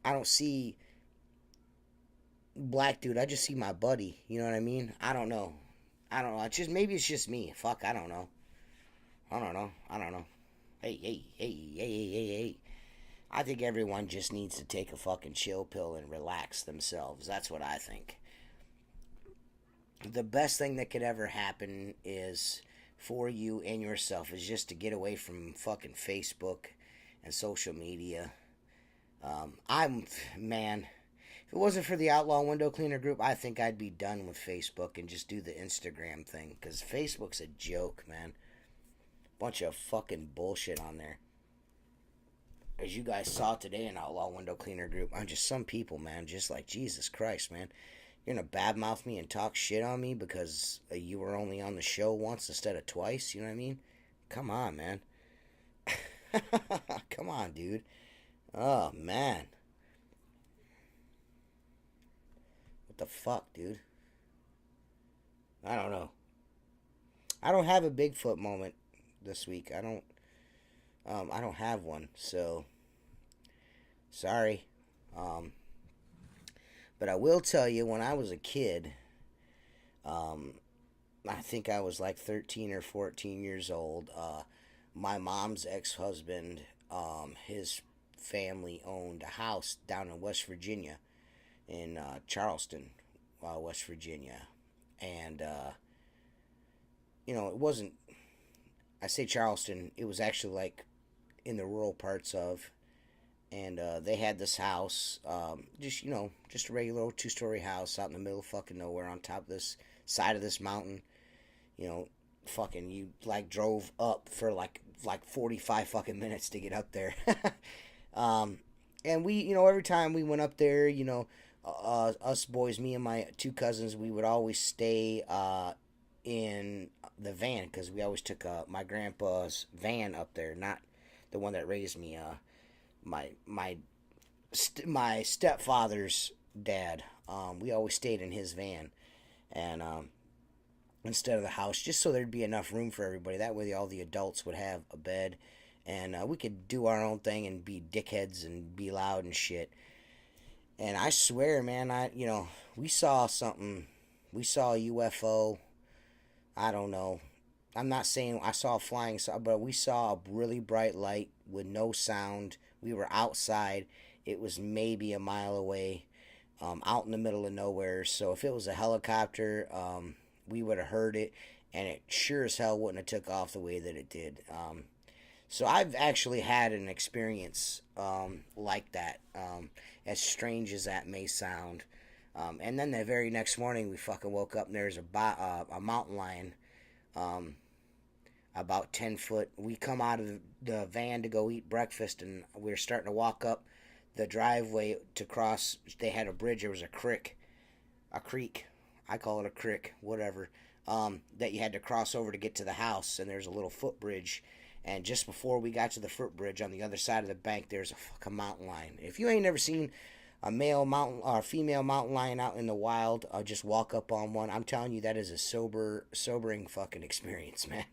[SPEAKER 1] I don't see black dude, I just see my buddy, you know what I mean? I don't know. Maybe it's just me. Fuck, I don't know. I don't know. Hey. I think everyone just needs to take a fucking chill pill and relax themselves. That's what I think. The best thing that could ever happen is for you and yourself is just to get away from fucking Facebook and social media. Man, if it wasn't for the Outlaw Window Cleaner group, I think I'd be done with Facebook and just do the Instagram thing. Because Facebook's a joke, man. Bunch of fucking bullshit on there. As you guys saw today in Outlaw Window Cleaner group, I'm just some people, man, just like, Jesus Christ, man. You're going to badmouth me and talk shit on me because you were only on the show once instead of twice, you know what I mean? Come on, man. Come on, dude. Oh, man. What the fuck, dude? I don't know. I don't have a Bigfoot moment this week. I don't. I don't have one, so sorry. Um, but I will tell you, when I was a kid, um, I think I was like 13 or 14 years old. My mom's ex-husband, his family owned a house down in West Virginia, in Charleston, West Virginia. And, it wasn't, I say Charleston, it was actually like in the rural parts of, and they had this house, just a regular old 2-story house out in the middle of fucking nowhere on top of this side of this mountain. You know, fucking you like drove up for like 45 fucking minutes to get up there. um, and we, every time we went up there, us boys, me and my two cousins, we would always stay in the van because we always took my grandpa's van up there, not the one that raised me. My stepfather's dad. We always stayed in his van, and instead of the house, just so there'd be enough room for everybody. That way, all the adults would have a bed, and we could do our own thing and be dickheads and be loud and shit. And I swear, man, we saw something. We saw a UFO. I don't know. I'm not saying I saw a flying saucer, but we saw a really bright light with no sound. We were outside. It was maybe a mile away, out in the middle of nowhere. So if it was a helicopter, we would have heard it, and it sure as hell wouldn't have took off the way that it did. So I've actually had an experience like that, as strange as that may sound. And then the very next morning, we fucking woke up and there's a mountain lion, about 10 foot. We come out of the van to go eat breakfast, and we were starting to walk up the driveway to cross. They had a bridge. There was a creek. I call it a creek, whatever. That you had to cross over to get to the house, and there's a little footbridge. And just before we got to the footbridge, on the other side of the bank, there's a fucking mountain lion. If you ain't never seen a male mountain or female mountain lion out in the wild, just walk up on one, I'm telling you, that is a sobering fucking experience, man.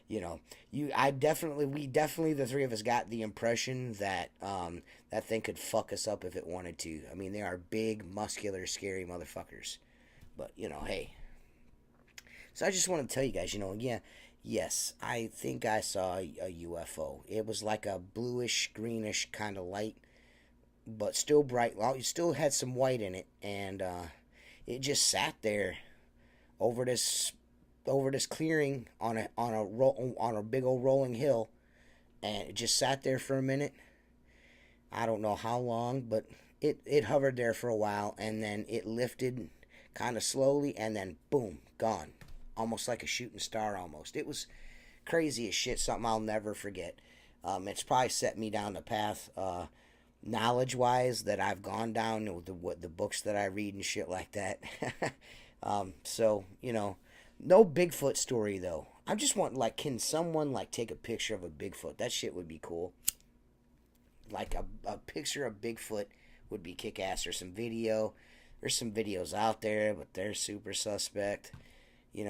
[SPEAKER 1] We definitely, the three of us got the impression that that thing could fuck us up if it wanted to. I mean, they are big, muscular, scary motherfuckers. But hey. So I just want to tell you guys, yeah. Yes, I think I saw a UFO. It was like a bluish, greenish kind of light, but still bright. Well, it still had some white in it, and it just sat there over this clearing on a big old rolling hill, and it just sat there for a minute. I don't know how long, but it hovered there for a while, and then it lifted kind of slowly, and then boom, gone. Almost like a shooting star almost. It was crazy as shit, something I'll never forget. It's probably set me down the path, knowledge-wise, that I've gone down with the books that I read and shit like that. So, no Bigfoot story, though. I just want, can someone, take a picture of a Bigfoot? That shit would be cool. Like, a picture of Bigfoot would be kick-ass, or some video. There's some videos out there, but they're super suspect. Give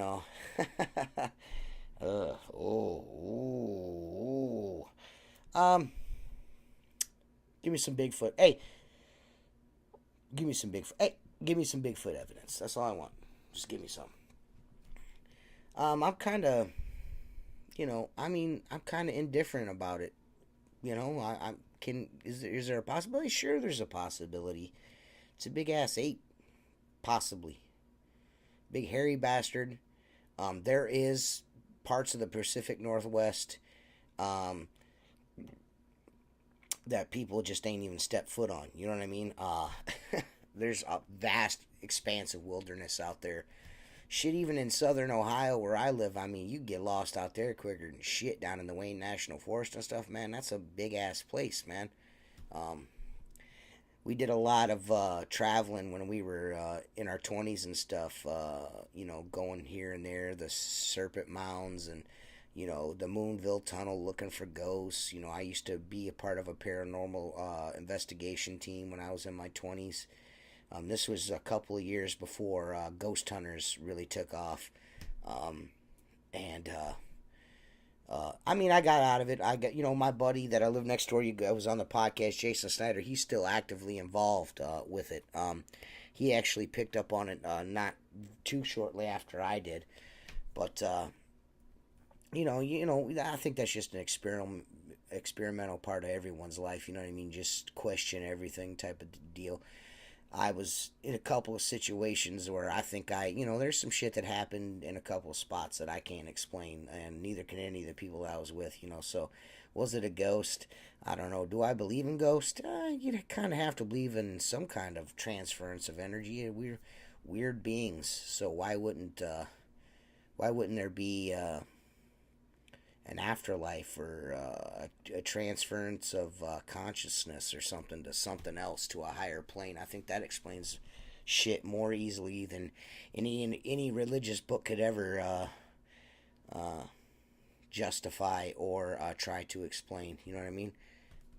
[SPEAKER 1] me some Bigfoot. Hey, give me some Bigfoot. Hey, give me some Bigfoot evidence. That's all I want. Just give me some. I'm kind of, I'm kind of indifferent about it. Is there a possibility? Sure, there's a possibility. It's a big ass ape, possibly. Big hairy bastard. There is parts of the Pacific Northwest that people just ain't even stepped foot on. You know what I mean? There's a vast expanse of wilderness out there. Shit, even in southern Ohio where I live, you get lost out there quicker than shit down in the Wayne National Forest and stuff, man. That's a big ass place, man. We did a lot of traveling when we were in our 20s and stuff, going here and there, the Serpent Mounds and, the Moonville Tunnel looking for ghosts. I used to be a part of a paranormal investigation team when I was in my 20s. This was a couple of years before ghost hunters really took off. And I mean, I got out of it. I got, my buddy that I live next door. I was on the podcast, Jason Snyder. He's still actively involved with it. He actually picked up on it not too shortly after I did. But I think that's just an experimental part of everyone's life. You know what I mean? Just question everything type of deal. I was in a couple of situations where I think there's some shit that happened in a couple of spots that I can't explain, and neither can any of the people that I was with. So, was it a ghost? I don't know. Do I believe in ghosts? You kind of have to believe in some kind of transference of energy. We're weird beings, so why wouldn't there be an afterlife or a transference of consciousness or something to something else, to a higher plane? I think that explains shit more easily than any religious book could ever justify or try to explain. You know what I mean?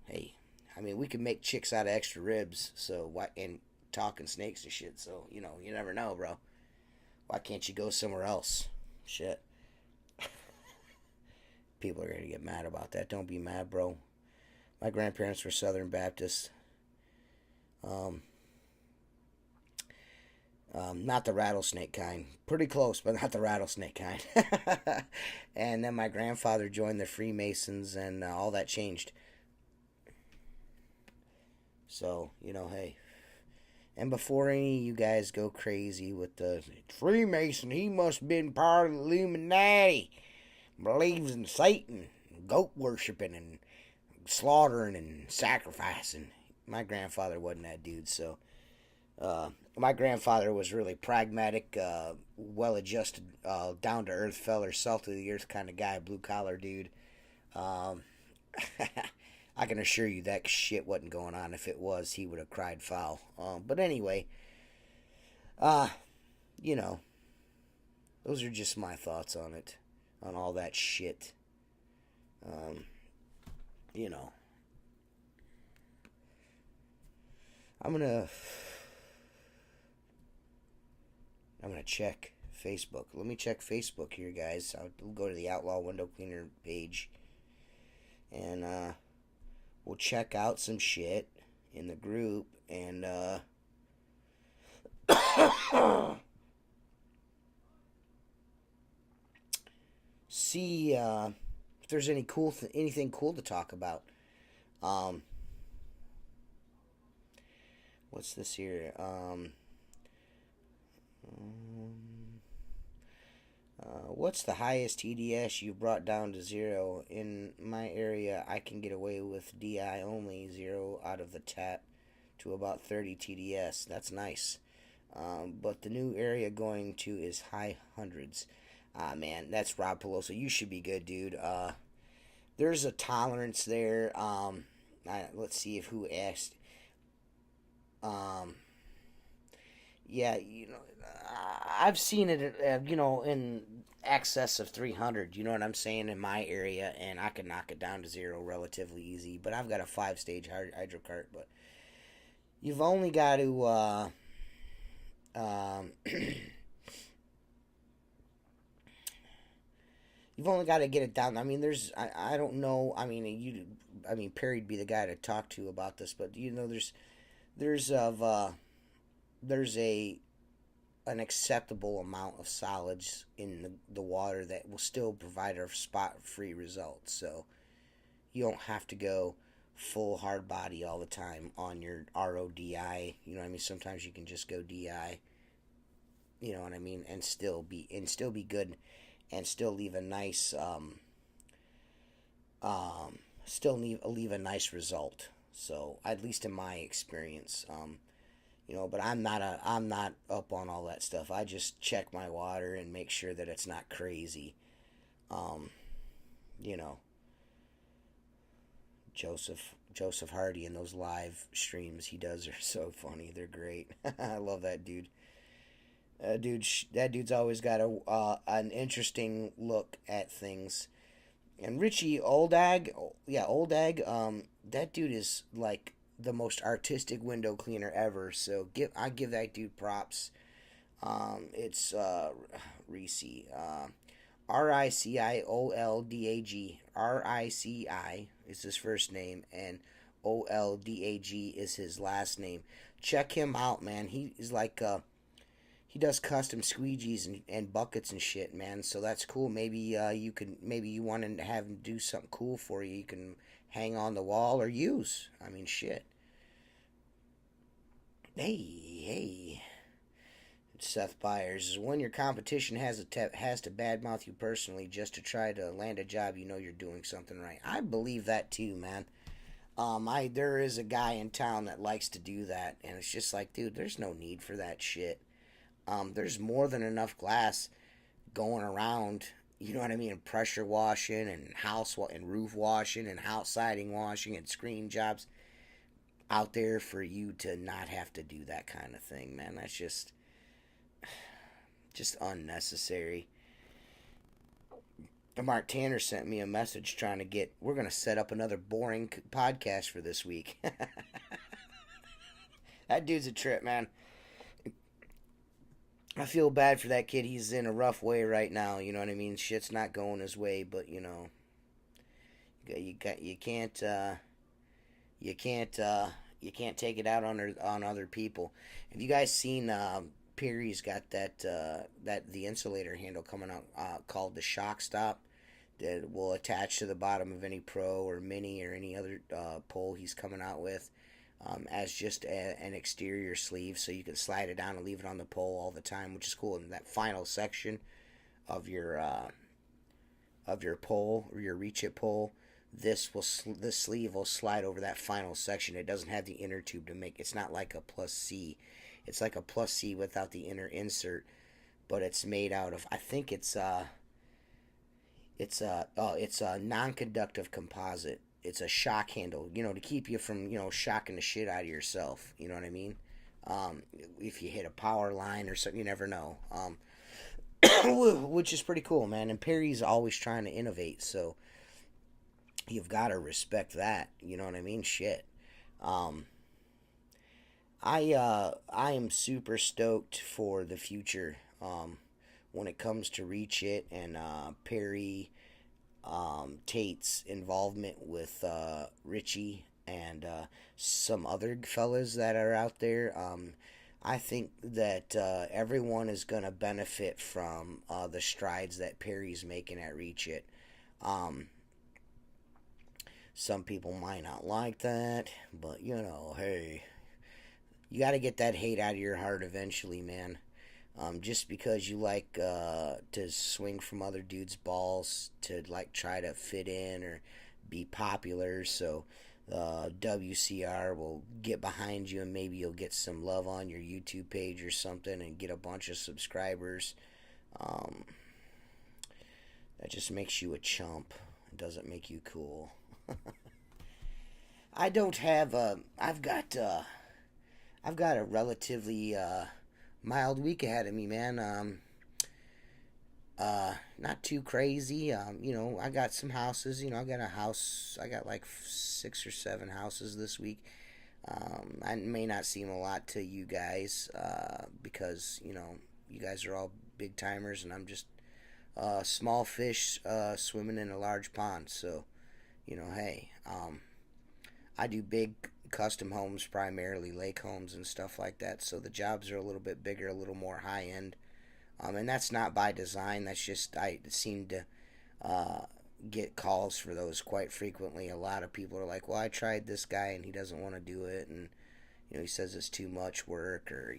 [SPEAKER 1] Hey, I mean, we can make chicks out of extra ribs, so why, and talking snakes and shit. So you never know, bro. Why can't you go somewhere else? Shit. People are gonna get mad about that. Don't be mad, bro. My grandparents were Southern Baptists. Um, not the rattlesnake kind. Pretty close, but not the rattlesnake kind. And then my grandfather joined the Freemasons, and all that changed. So, hey. And before any of you guys go crazy with the Freemason, he must have been part of the Illuminati. Believes in Satan, goat worshipping, and slaughtering and sacrificing. My grandfather wasn't that dude, so my grandfather was really pragmatic, well-adjusted, down-to-earth feller, salt-of-the-earth kind of guy, blue-collar dude. Um, I can assure you that shit wasn't going on. If it was, he would have cried foul. But anyway, uh, you know, those are just my thoughts on it, on all that shit. Um, you know, I'm gonna I'm gonna check Facebook. Let me check Facebook here, guys. I'll go to the Outlaw Window Cleaner page, and we'll check out some shit in the group, and see if there's anything cool to talk about. Um, what's this here? What's the highest TDS you've brought down to zero? In my area, I can get away with DI only, zero out of the tap to about 30 TDS. That's nice. But the new area going to is high hundreds. Man, that's Rob Pelosi. You should be good, dude. There's a tolerance there. Let's see if who asked. Um, yeah, I've seen it, in excess of 300. You know what I'm saying, in my area, and I can knock it down to zero relatively easy. But I've got a 5-stage hydrocart. But you've only got to, you've only got to get it down. I mean, I don't know. I mean, Perry'd be the guy to talk to about this, but there's there's an acceptable amount of solids in the water that will still provide a spot free result. So you don't have to go full hard body all the time on your RODI. You know what I mean? Sometimes you can just go DI. You know what I mean? And still be good, and still leave a nice leave a nice result. So at least in my experience, but I'm not up on all that stuff. I just check my water and make sure that it's not crazy. You know, Joseph Hardy and those live streams he does are so funny. They're great. I love that dude. That dude's always got an interesting look at things. And Richie Oldag, that dude is like the most artistic window cleaner ever. So I give that dude props. It's Reese. Riciooldag. Rici is his first name, and Oldag is his last name. Check him out, man. He's like he does custom squeegees and buckets and shit, man. So that's cool. Maybe you want to have him do something cool for you. You can hang on the wall or use. I mean, shit. Hey. Seth Byers, when your competition has to badmouth you personally just to try to land a job, you know you're doing something right. I believe that too, man. There is a guy in town that likes to do that, and it's just like, dude, there's no need for that shit. There's more than enough glass going around. You know what I mean? And pressure washing and and roof washing and house siding washing and screen jobs out there for you to not have to do that kind of thing, man. That's just unnecessary. Mark Tanner sent me a message trying to we're going to set up another boring podcast for this week. That dude's a trip, man. I feel bad for that kid. He's in a rough way right now. You know what I mean? Shit's not going his way, but you know, you can't take it out on other people. Have you guys seen? Perry's got that the insulator handle coming out called the Shock Stop that will attach to the bottom of any Pro or Mini or any other pole he's coming out with. As just an exterior sleeve, so you can slide it down and leave it on the pole all the time, which is cool. And that final section of your pole or your reach it pole, this sleeve will slide over that final section. It doesn't have the inner tube to make. It's not like a Plus C. It's like a Plus C without the inner insert, but it's made out of. I think it's a non-conductive composite. It's a shock handle, to keep you from, shocking the shit out of yourself. You know what I mean? If you hit a power line or something, you never know. Which is pretty cool, man. And Perry's always trying to innovate, so you've got to respect that. You know what I mean? Shit. I am super stoked for the future. When it comes to Reach It and Perry. Tate's involvement with Richie and some other fellas that are out there. I think that everyone is going to benefit from the strides that Perry's making at Reach It. Some people might not like that, but hey, you got to get that hate out of your heart eventually, man. Just because you like to swing from other dudes' balls to try to fit in or be popular, so WCR will get behind you and maybe you'll get some love on your YouTube page or something and get a bunch of subscribers. That just makes you a chump. It doesn't make you cool. I've got a relatively mild week ahead of me, man. Not too crazy. I got some houses. I got a house. I got like 6 or 7 houses this week. I may not seem a lot to you guys, because, you guys are all big timers and I'm just small fish swimming in a large pond. So, hey, I do big custom homes, primarily lake homes and stuff like that, so the jobs are a little bit bigger, a little more high end, and that's not by design. That's just I seem to get calls for those quite frequently. A lot of people are like, well, I tried this guy and he doesn't want to do it, and he says it's too much work, or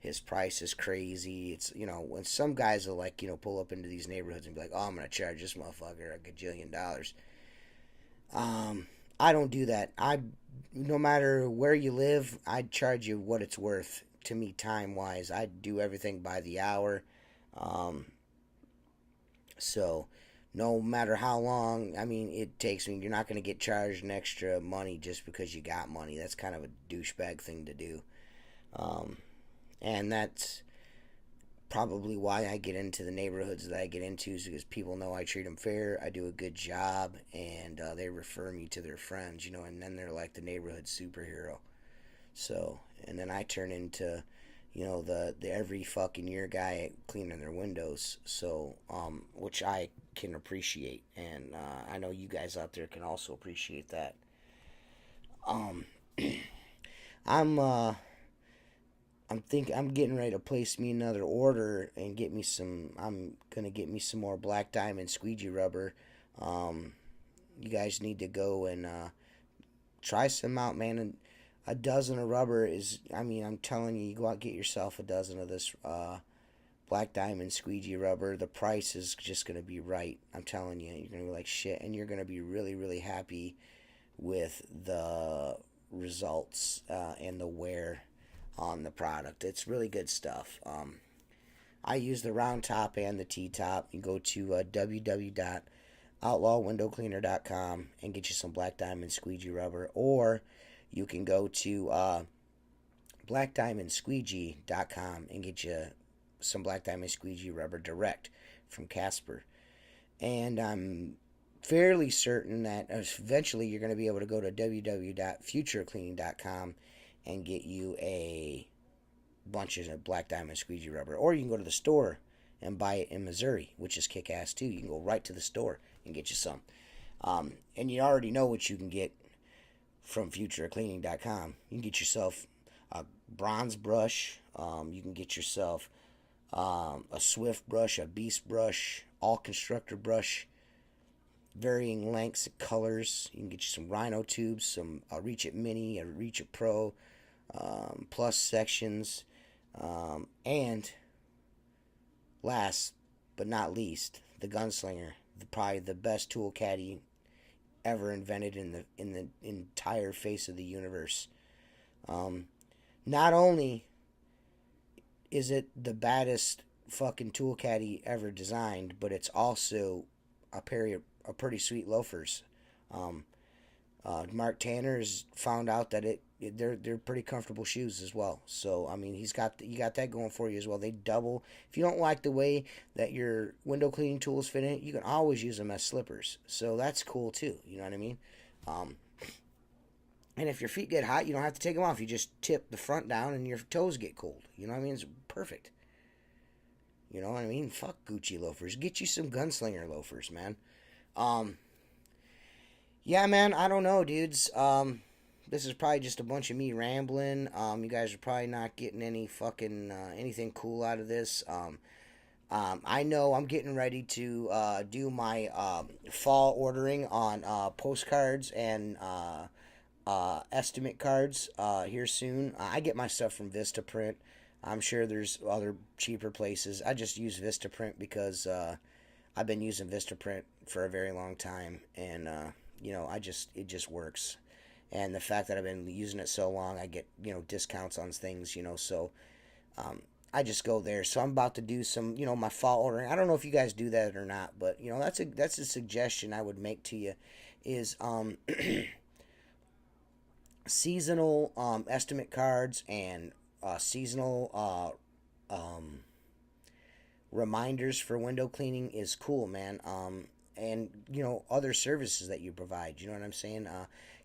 [SPEAKER 1] his price is crazy. It's when some guys will pull up into these neighborhoods and be like, oh, I'm gonna charge this motherfucker a gajillion dollars. I don't do that. No matter where you live, I'd charge you what it's worth to me time-wise. I do everything by the hour. So no matter how long, it takes me, you're not going to get charged an extra money just because you got money. That's kind of a douchebag thing to do. And that's probably why I get into the neighborhoods that I get into, is because people know I treat them fair, I do a good job, and they refer me to their friends, and then they're like the neighborhood superhero. So, and then I turn into, the every fucking year guy cleaning their windows. So which I can appreciate, and I know you guys out there can also appreciate that. Um, I'm I'm getting ready to place me another order and get me some. I'm gonna get me some more Black Diamond Squeegee rubber. Um, you guys need to go and try some out, man. And a dozen of rubber is, I mean, I'm telling you, you go out and get yourself a dozen of this Black Diamond Squeegee rubber. The price is just gonna be right. I'm telling you, you're gonna be like shit, and you're gonna be really, really happy with the results and the wear on the product. It's really good stuff. I use the round top and the T top. You go to www.outlawwindowcleaner.com and get you some Black Diamond Squeegee rubber, or you can go to blackdiamondsqueegee.com and get you some Black Diamond Squeegee rubber direct from Casper. And I'm fairly certain that eventually you're going to be able to go to www.futurecleaning.com and get you a bunch of Black Diamond Squeegee rubber. Or you can go to the store and buy it in Missouri, which is kick-ass too. You can go right to the store and get you some. And you already know what you can get from futurecleaning.com. You can get yourself a bronze brush. You can get yourself a Swift brush, a Beast brush, all constructor brush, varying lengths and colors. You can get you some Rhino tubes, some Reach It Mini, a Reach It Pro, plus sections, and last but not least, the Gunslinger, probably the best tool caddy ever invented in the entire face of the universe. Not only is it the baddest fucking tool caddy ever designed, but it's also a pretty sweet loafers. Mark Tanner has found out that they're pretty comfortable shoes as well. So I mean, you got that going for you as well. They double. If you don't like the way that your window cleaning tools fit in, you can always use them as slippers. So that's cool too. You know what I mean? And if your feet get hot, you don't have to take them off. You just tip the front down and your toes get cold. You know what I mean? It's perfect. You know what I mean? Fuck Gucci loafers. Get you some Gunslinger loafers, man. Yeah, man, I don't know, dudes. This is probably just a bunch of me rambling. You guys are probably not getting any fucking anything cool out of this. I know I'm getting ready to do my fall ordering on postcards and estimate cards here soon. I get my stuff from Vistaprint. I'm sure there's other cheaper places. I just use Vistaprint because I've been using Vistaprint for a very long time, and it just works. And the fact that I've been using it so long, I get discounts on things. So I just go there. So I'm about to do some my fall ordering. I don't know if you guys do that or not, but that's a suggestion I would make to you is seasonal estimate cards and seasonal reminders for window cleaning is cool, man. And other services that you provide. You know what I'm saying?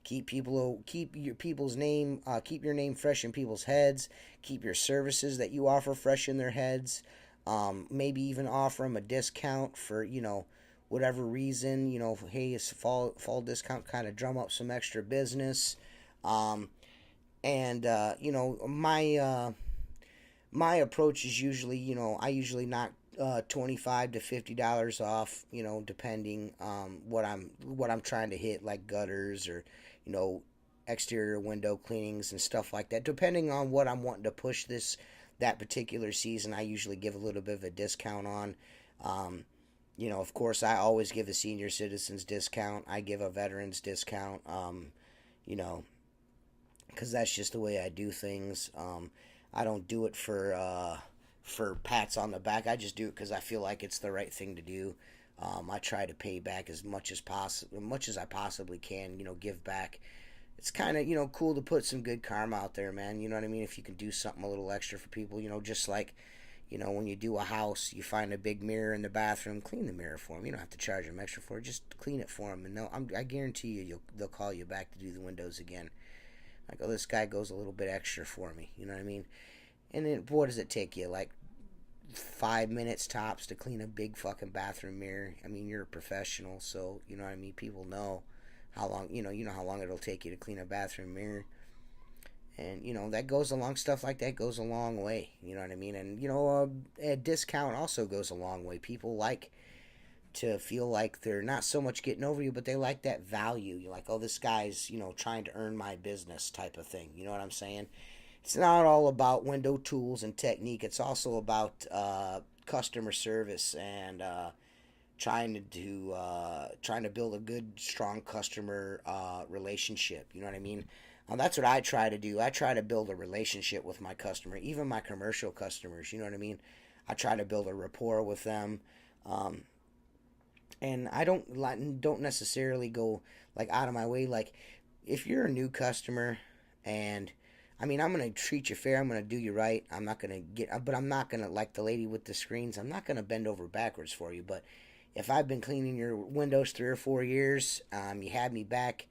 [SPEAKER 1] Keep your name fresh in people's heads. Keep your services that you offer fresh in their heads. Maybe even offer them a discount for whatever reason. Hey, it's fall discount, kind of drum up some extra business. And my approach is usually I usually knock $25 to $50 off, depending what I'm trying to hit, like gutters or exterior window cleanings and stuff like that. Depending on what I'm wanting to push that particular season, I usually give a little bit of a discount on. Of course, I always give a senior citizens discount. I give a veterans discount. Because that's just the way I do things. I don't do it for pats on the back. I just do it because I feel like it's the right thing to do. I try to pay back as much as I possibly can. Give back. It's kind of cool to put some good karma out there, man. You know what I mean? If you can do something a little extra for people, just like when you do a house, you find a big mirror in the bathroom, clean the mirror for them. You don't have to charge them extra for it. Just clean it for them, and I guarantee they'll call you back to do the windows again. Like, oh, this guy goes a little bit extra for me. You know what I mean? And then what does it take you? Like 5 minutes tops to clean a big fucking bathroom mirror. I mean, you're a professional, so you know what I mean. People know how long, you know how long it'll take you to clean a bathroom mirror. And, that goes along, stuff like that goes a long way. You know what I mean? And, a discount also goes a long way. People like to feel like they're not so much getting over you, but they like that value. You're like, oh, this guy's, trying to earn my business type of thing. You know what I'm saying? It's not all about window tools and technique. It's also about customer service and trying to build a good, strong customer relationship. You know what I mean? That's what I try to do. I try to build a relationship with my customer, even my commercial customers. You know what I mean? I try to build a rapport with them, and I don't necessarily go like out of my way. Like if you're a new customer, and I mean, I'm gonna treat you fair. I'm gonna do you right. I'm not gonna like the lady with the screens. I'm not gonna bend over backwards for you. But if I've been cleaning your windows 3 or 4 years, you had me back,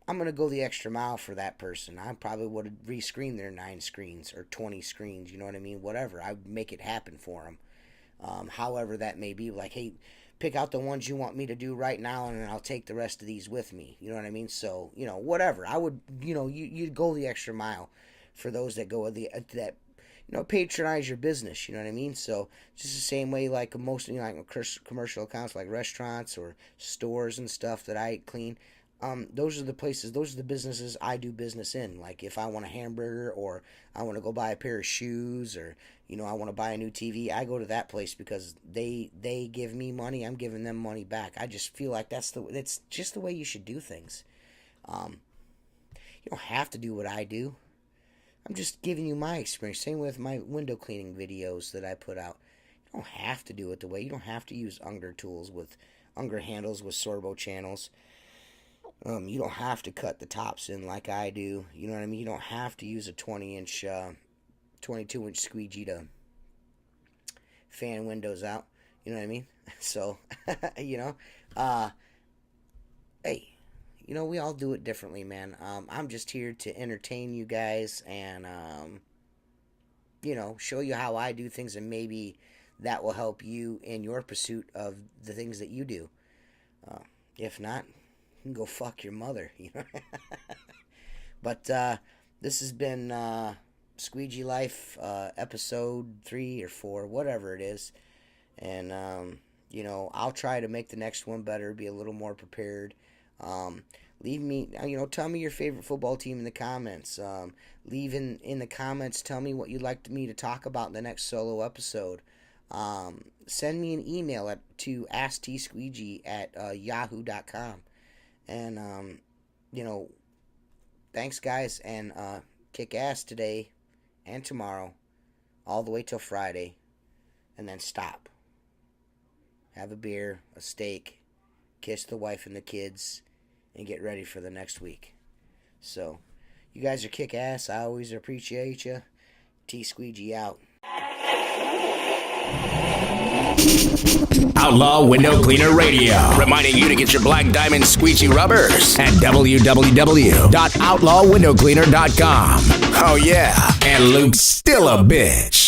[SPEAKER 1] I'm going to go the extra mile for that person. I probably would have rescreened their 9 screens or 20 screens, you know what I mean? Whatever. I would make it happen for them. However that may be. Like, hey, pick out the ones you want me to do right now, and then I'll take the rest of these with me. You know what I mean? So, whatever. I would, you'd go the extra mile for those that go that patronize your business. You know what I mean? So, just the same way like most, like commercial accounts like restaurants or stores and stuff that I clean. Those are the businesses I do business in. Like if I want a hamburger or I want to go buy a pair of shoes or, I want to buy a new TV, I go to that place because they give me money. I'm giving them money back. I just feel like that's just the way you should do things. You don't have to do what I do. I'm just giving you my experience. Same with my window cleaning videos that I put out. You don't have to do it the way. You don't have to use Unger tools with Unger handles with Sorbo channels. You don't have to cut the tops in like I do. You know what I mean? You don't have to use a 22-inch squeegee to fan windows out. You know what I mean? So, hey, we all do it differently, man. I'm just here to entertain you guys and, show you how I do things, and maybe that will help you in your pursuit of the things that you do. If not, you can go fuck your mother, But this has been Squeegee Life, episode 3 or 4, whatever it is. And, I'll try to make the next one better, be a little more prepared. Leave me, tell me your favorite football team in the comments. Leave in the comments, tell me what you'd like me to talk about in the next solo episode. Send me an email to asktsqueegee@yahoo.com. And, thanks, guys, and kick ass today and tomorrow, all the way till Friday, and then stop. Have a beer, a steak, kiss the wife and the kids, and get ready for the next week. So, you guys are kick ass. I always appreciate you. T Squeegee out.
[SPEAKER 2] Outlaw Window Cleaner Radio, reminding you to get your Black Diamond squeegee rubbers at www.outlawwindowcleaner.com. Oh yeah, and Luke's still a bitch.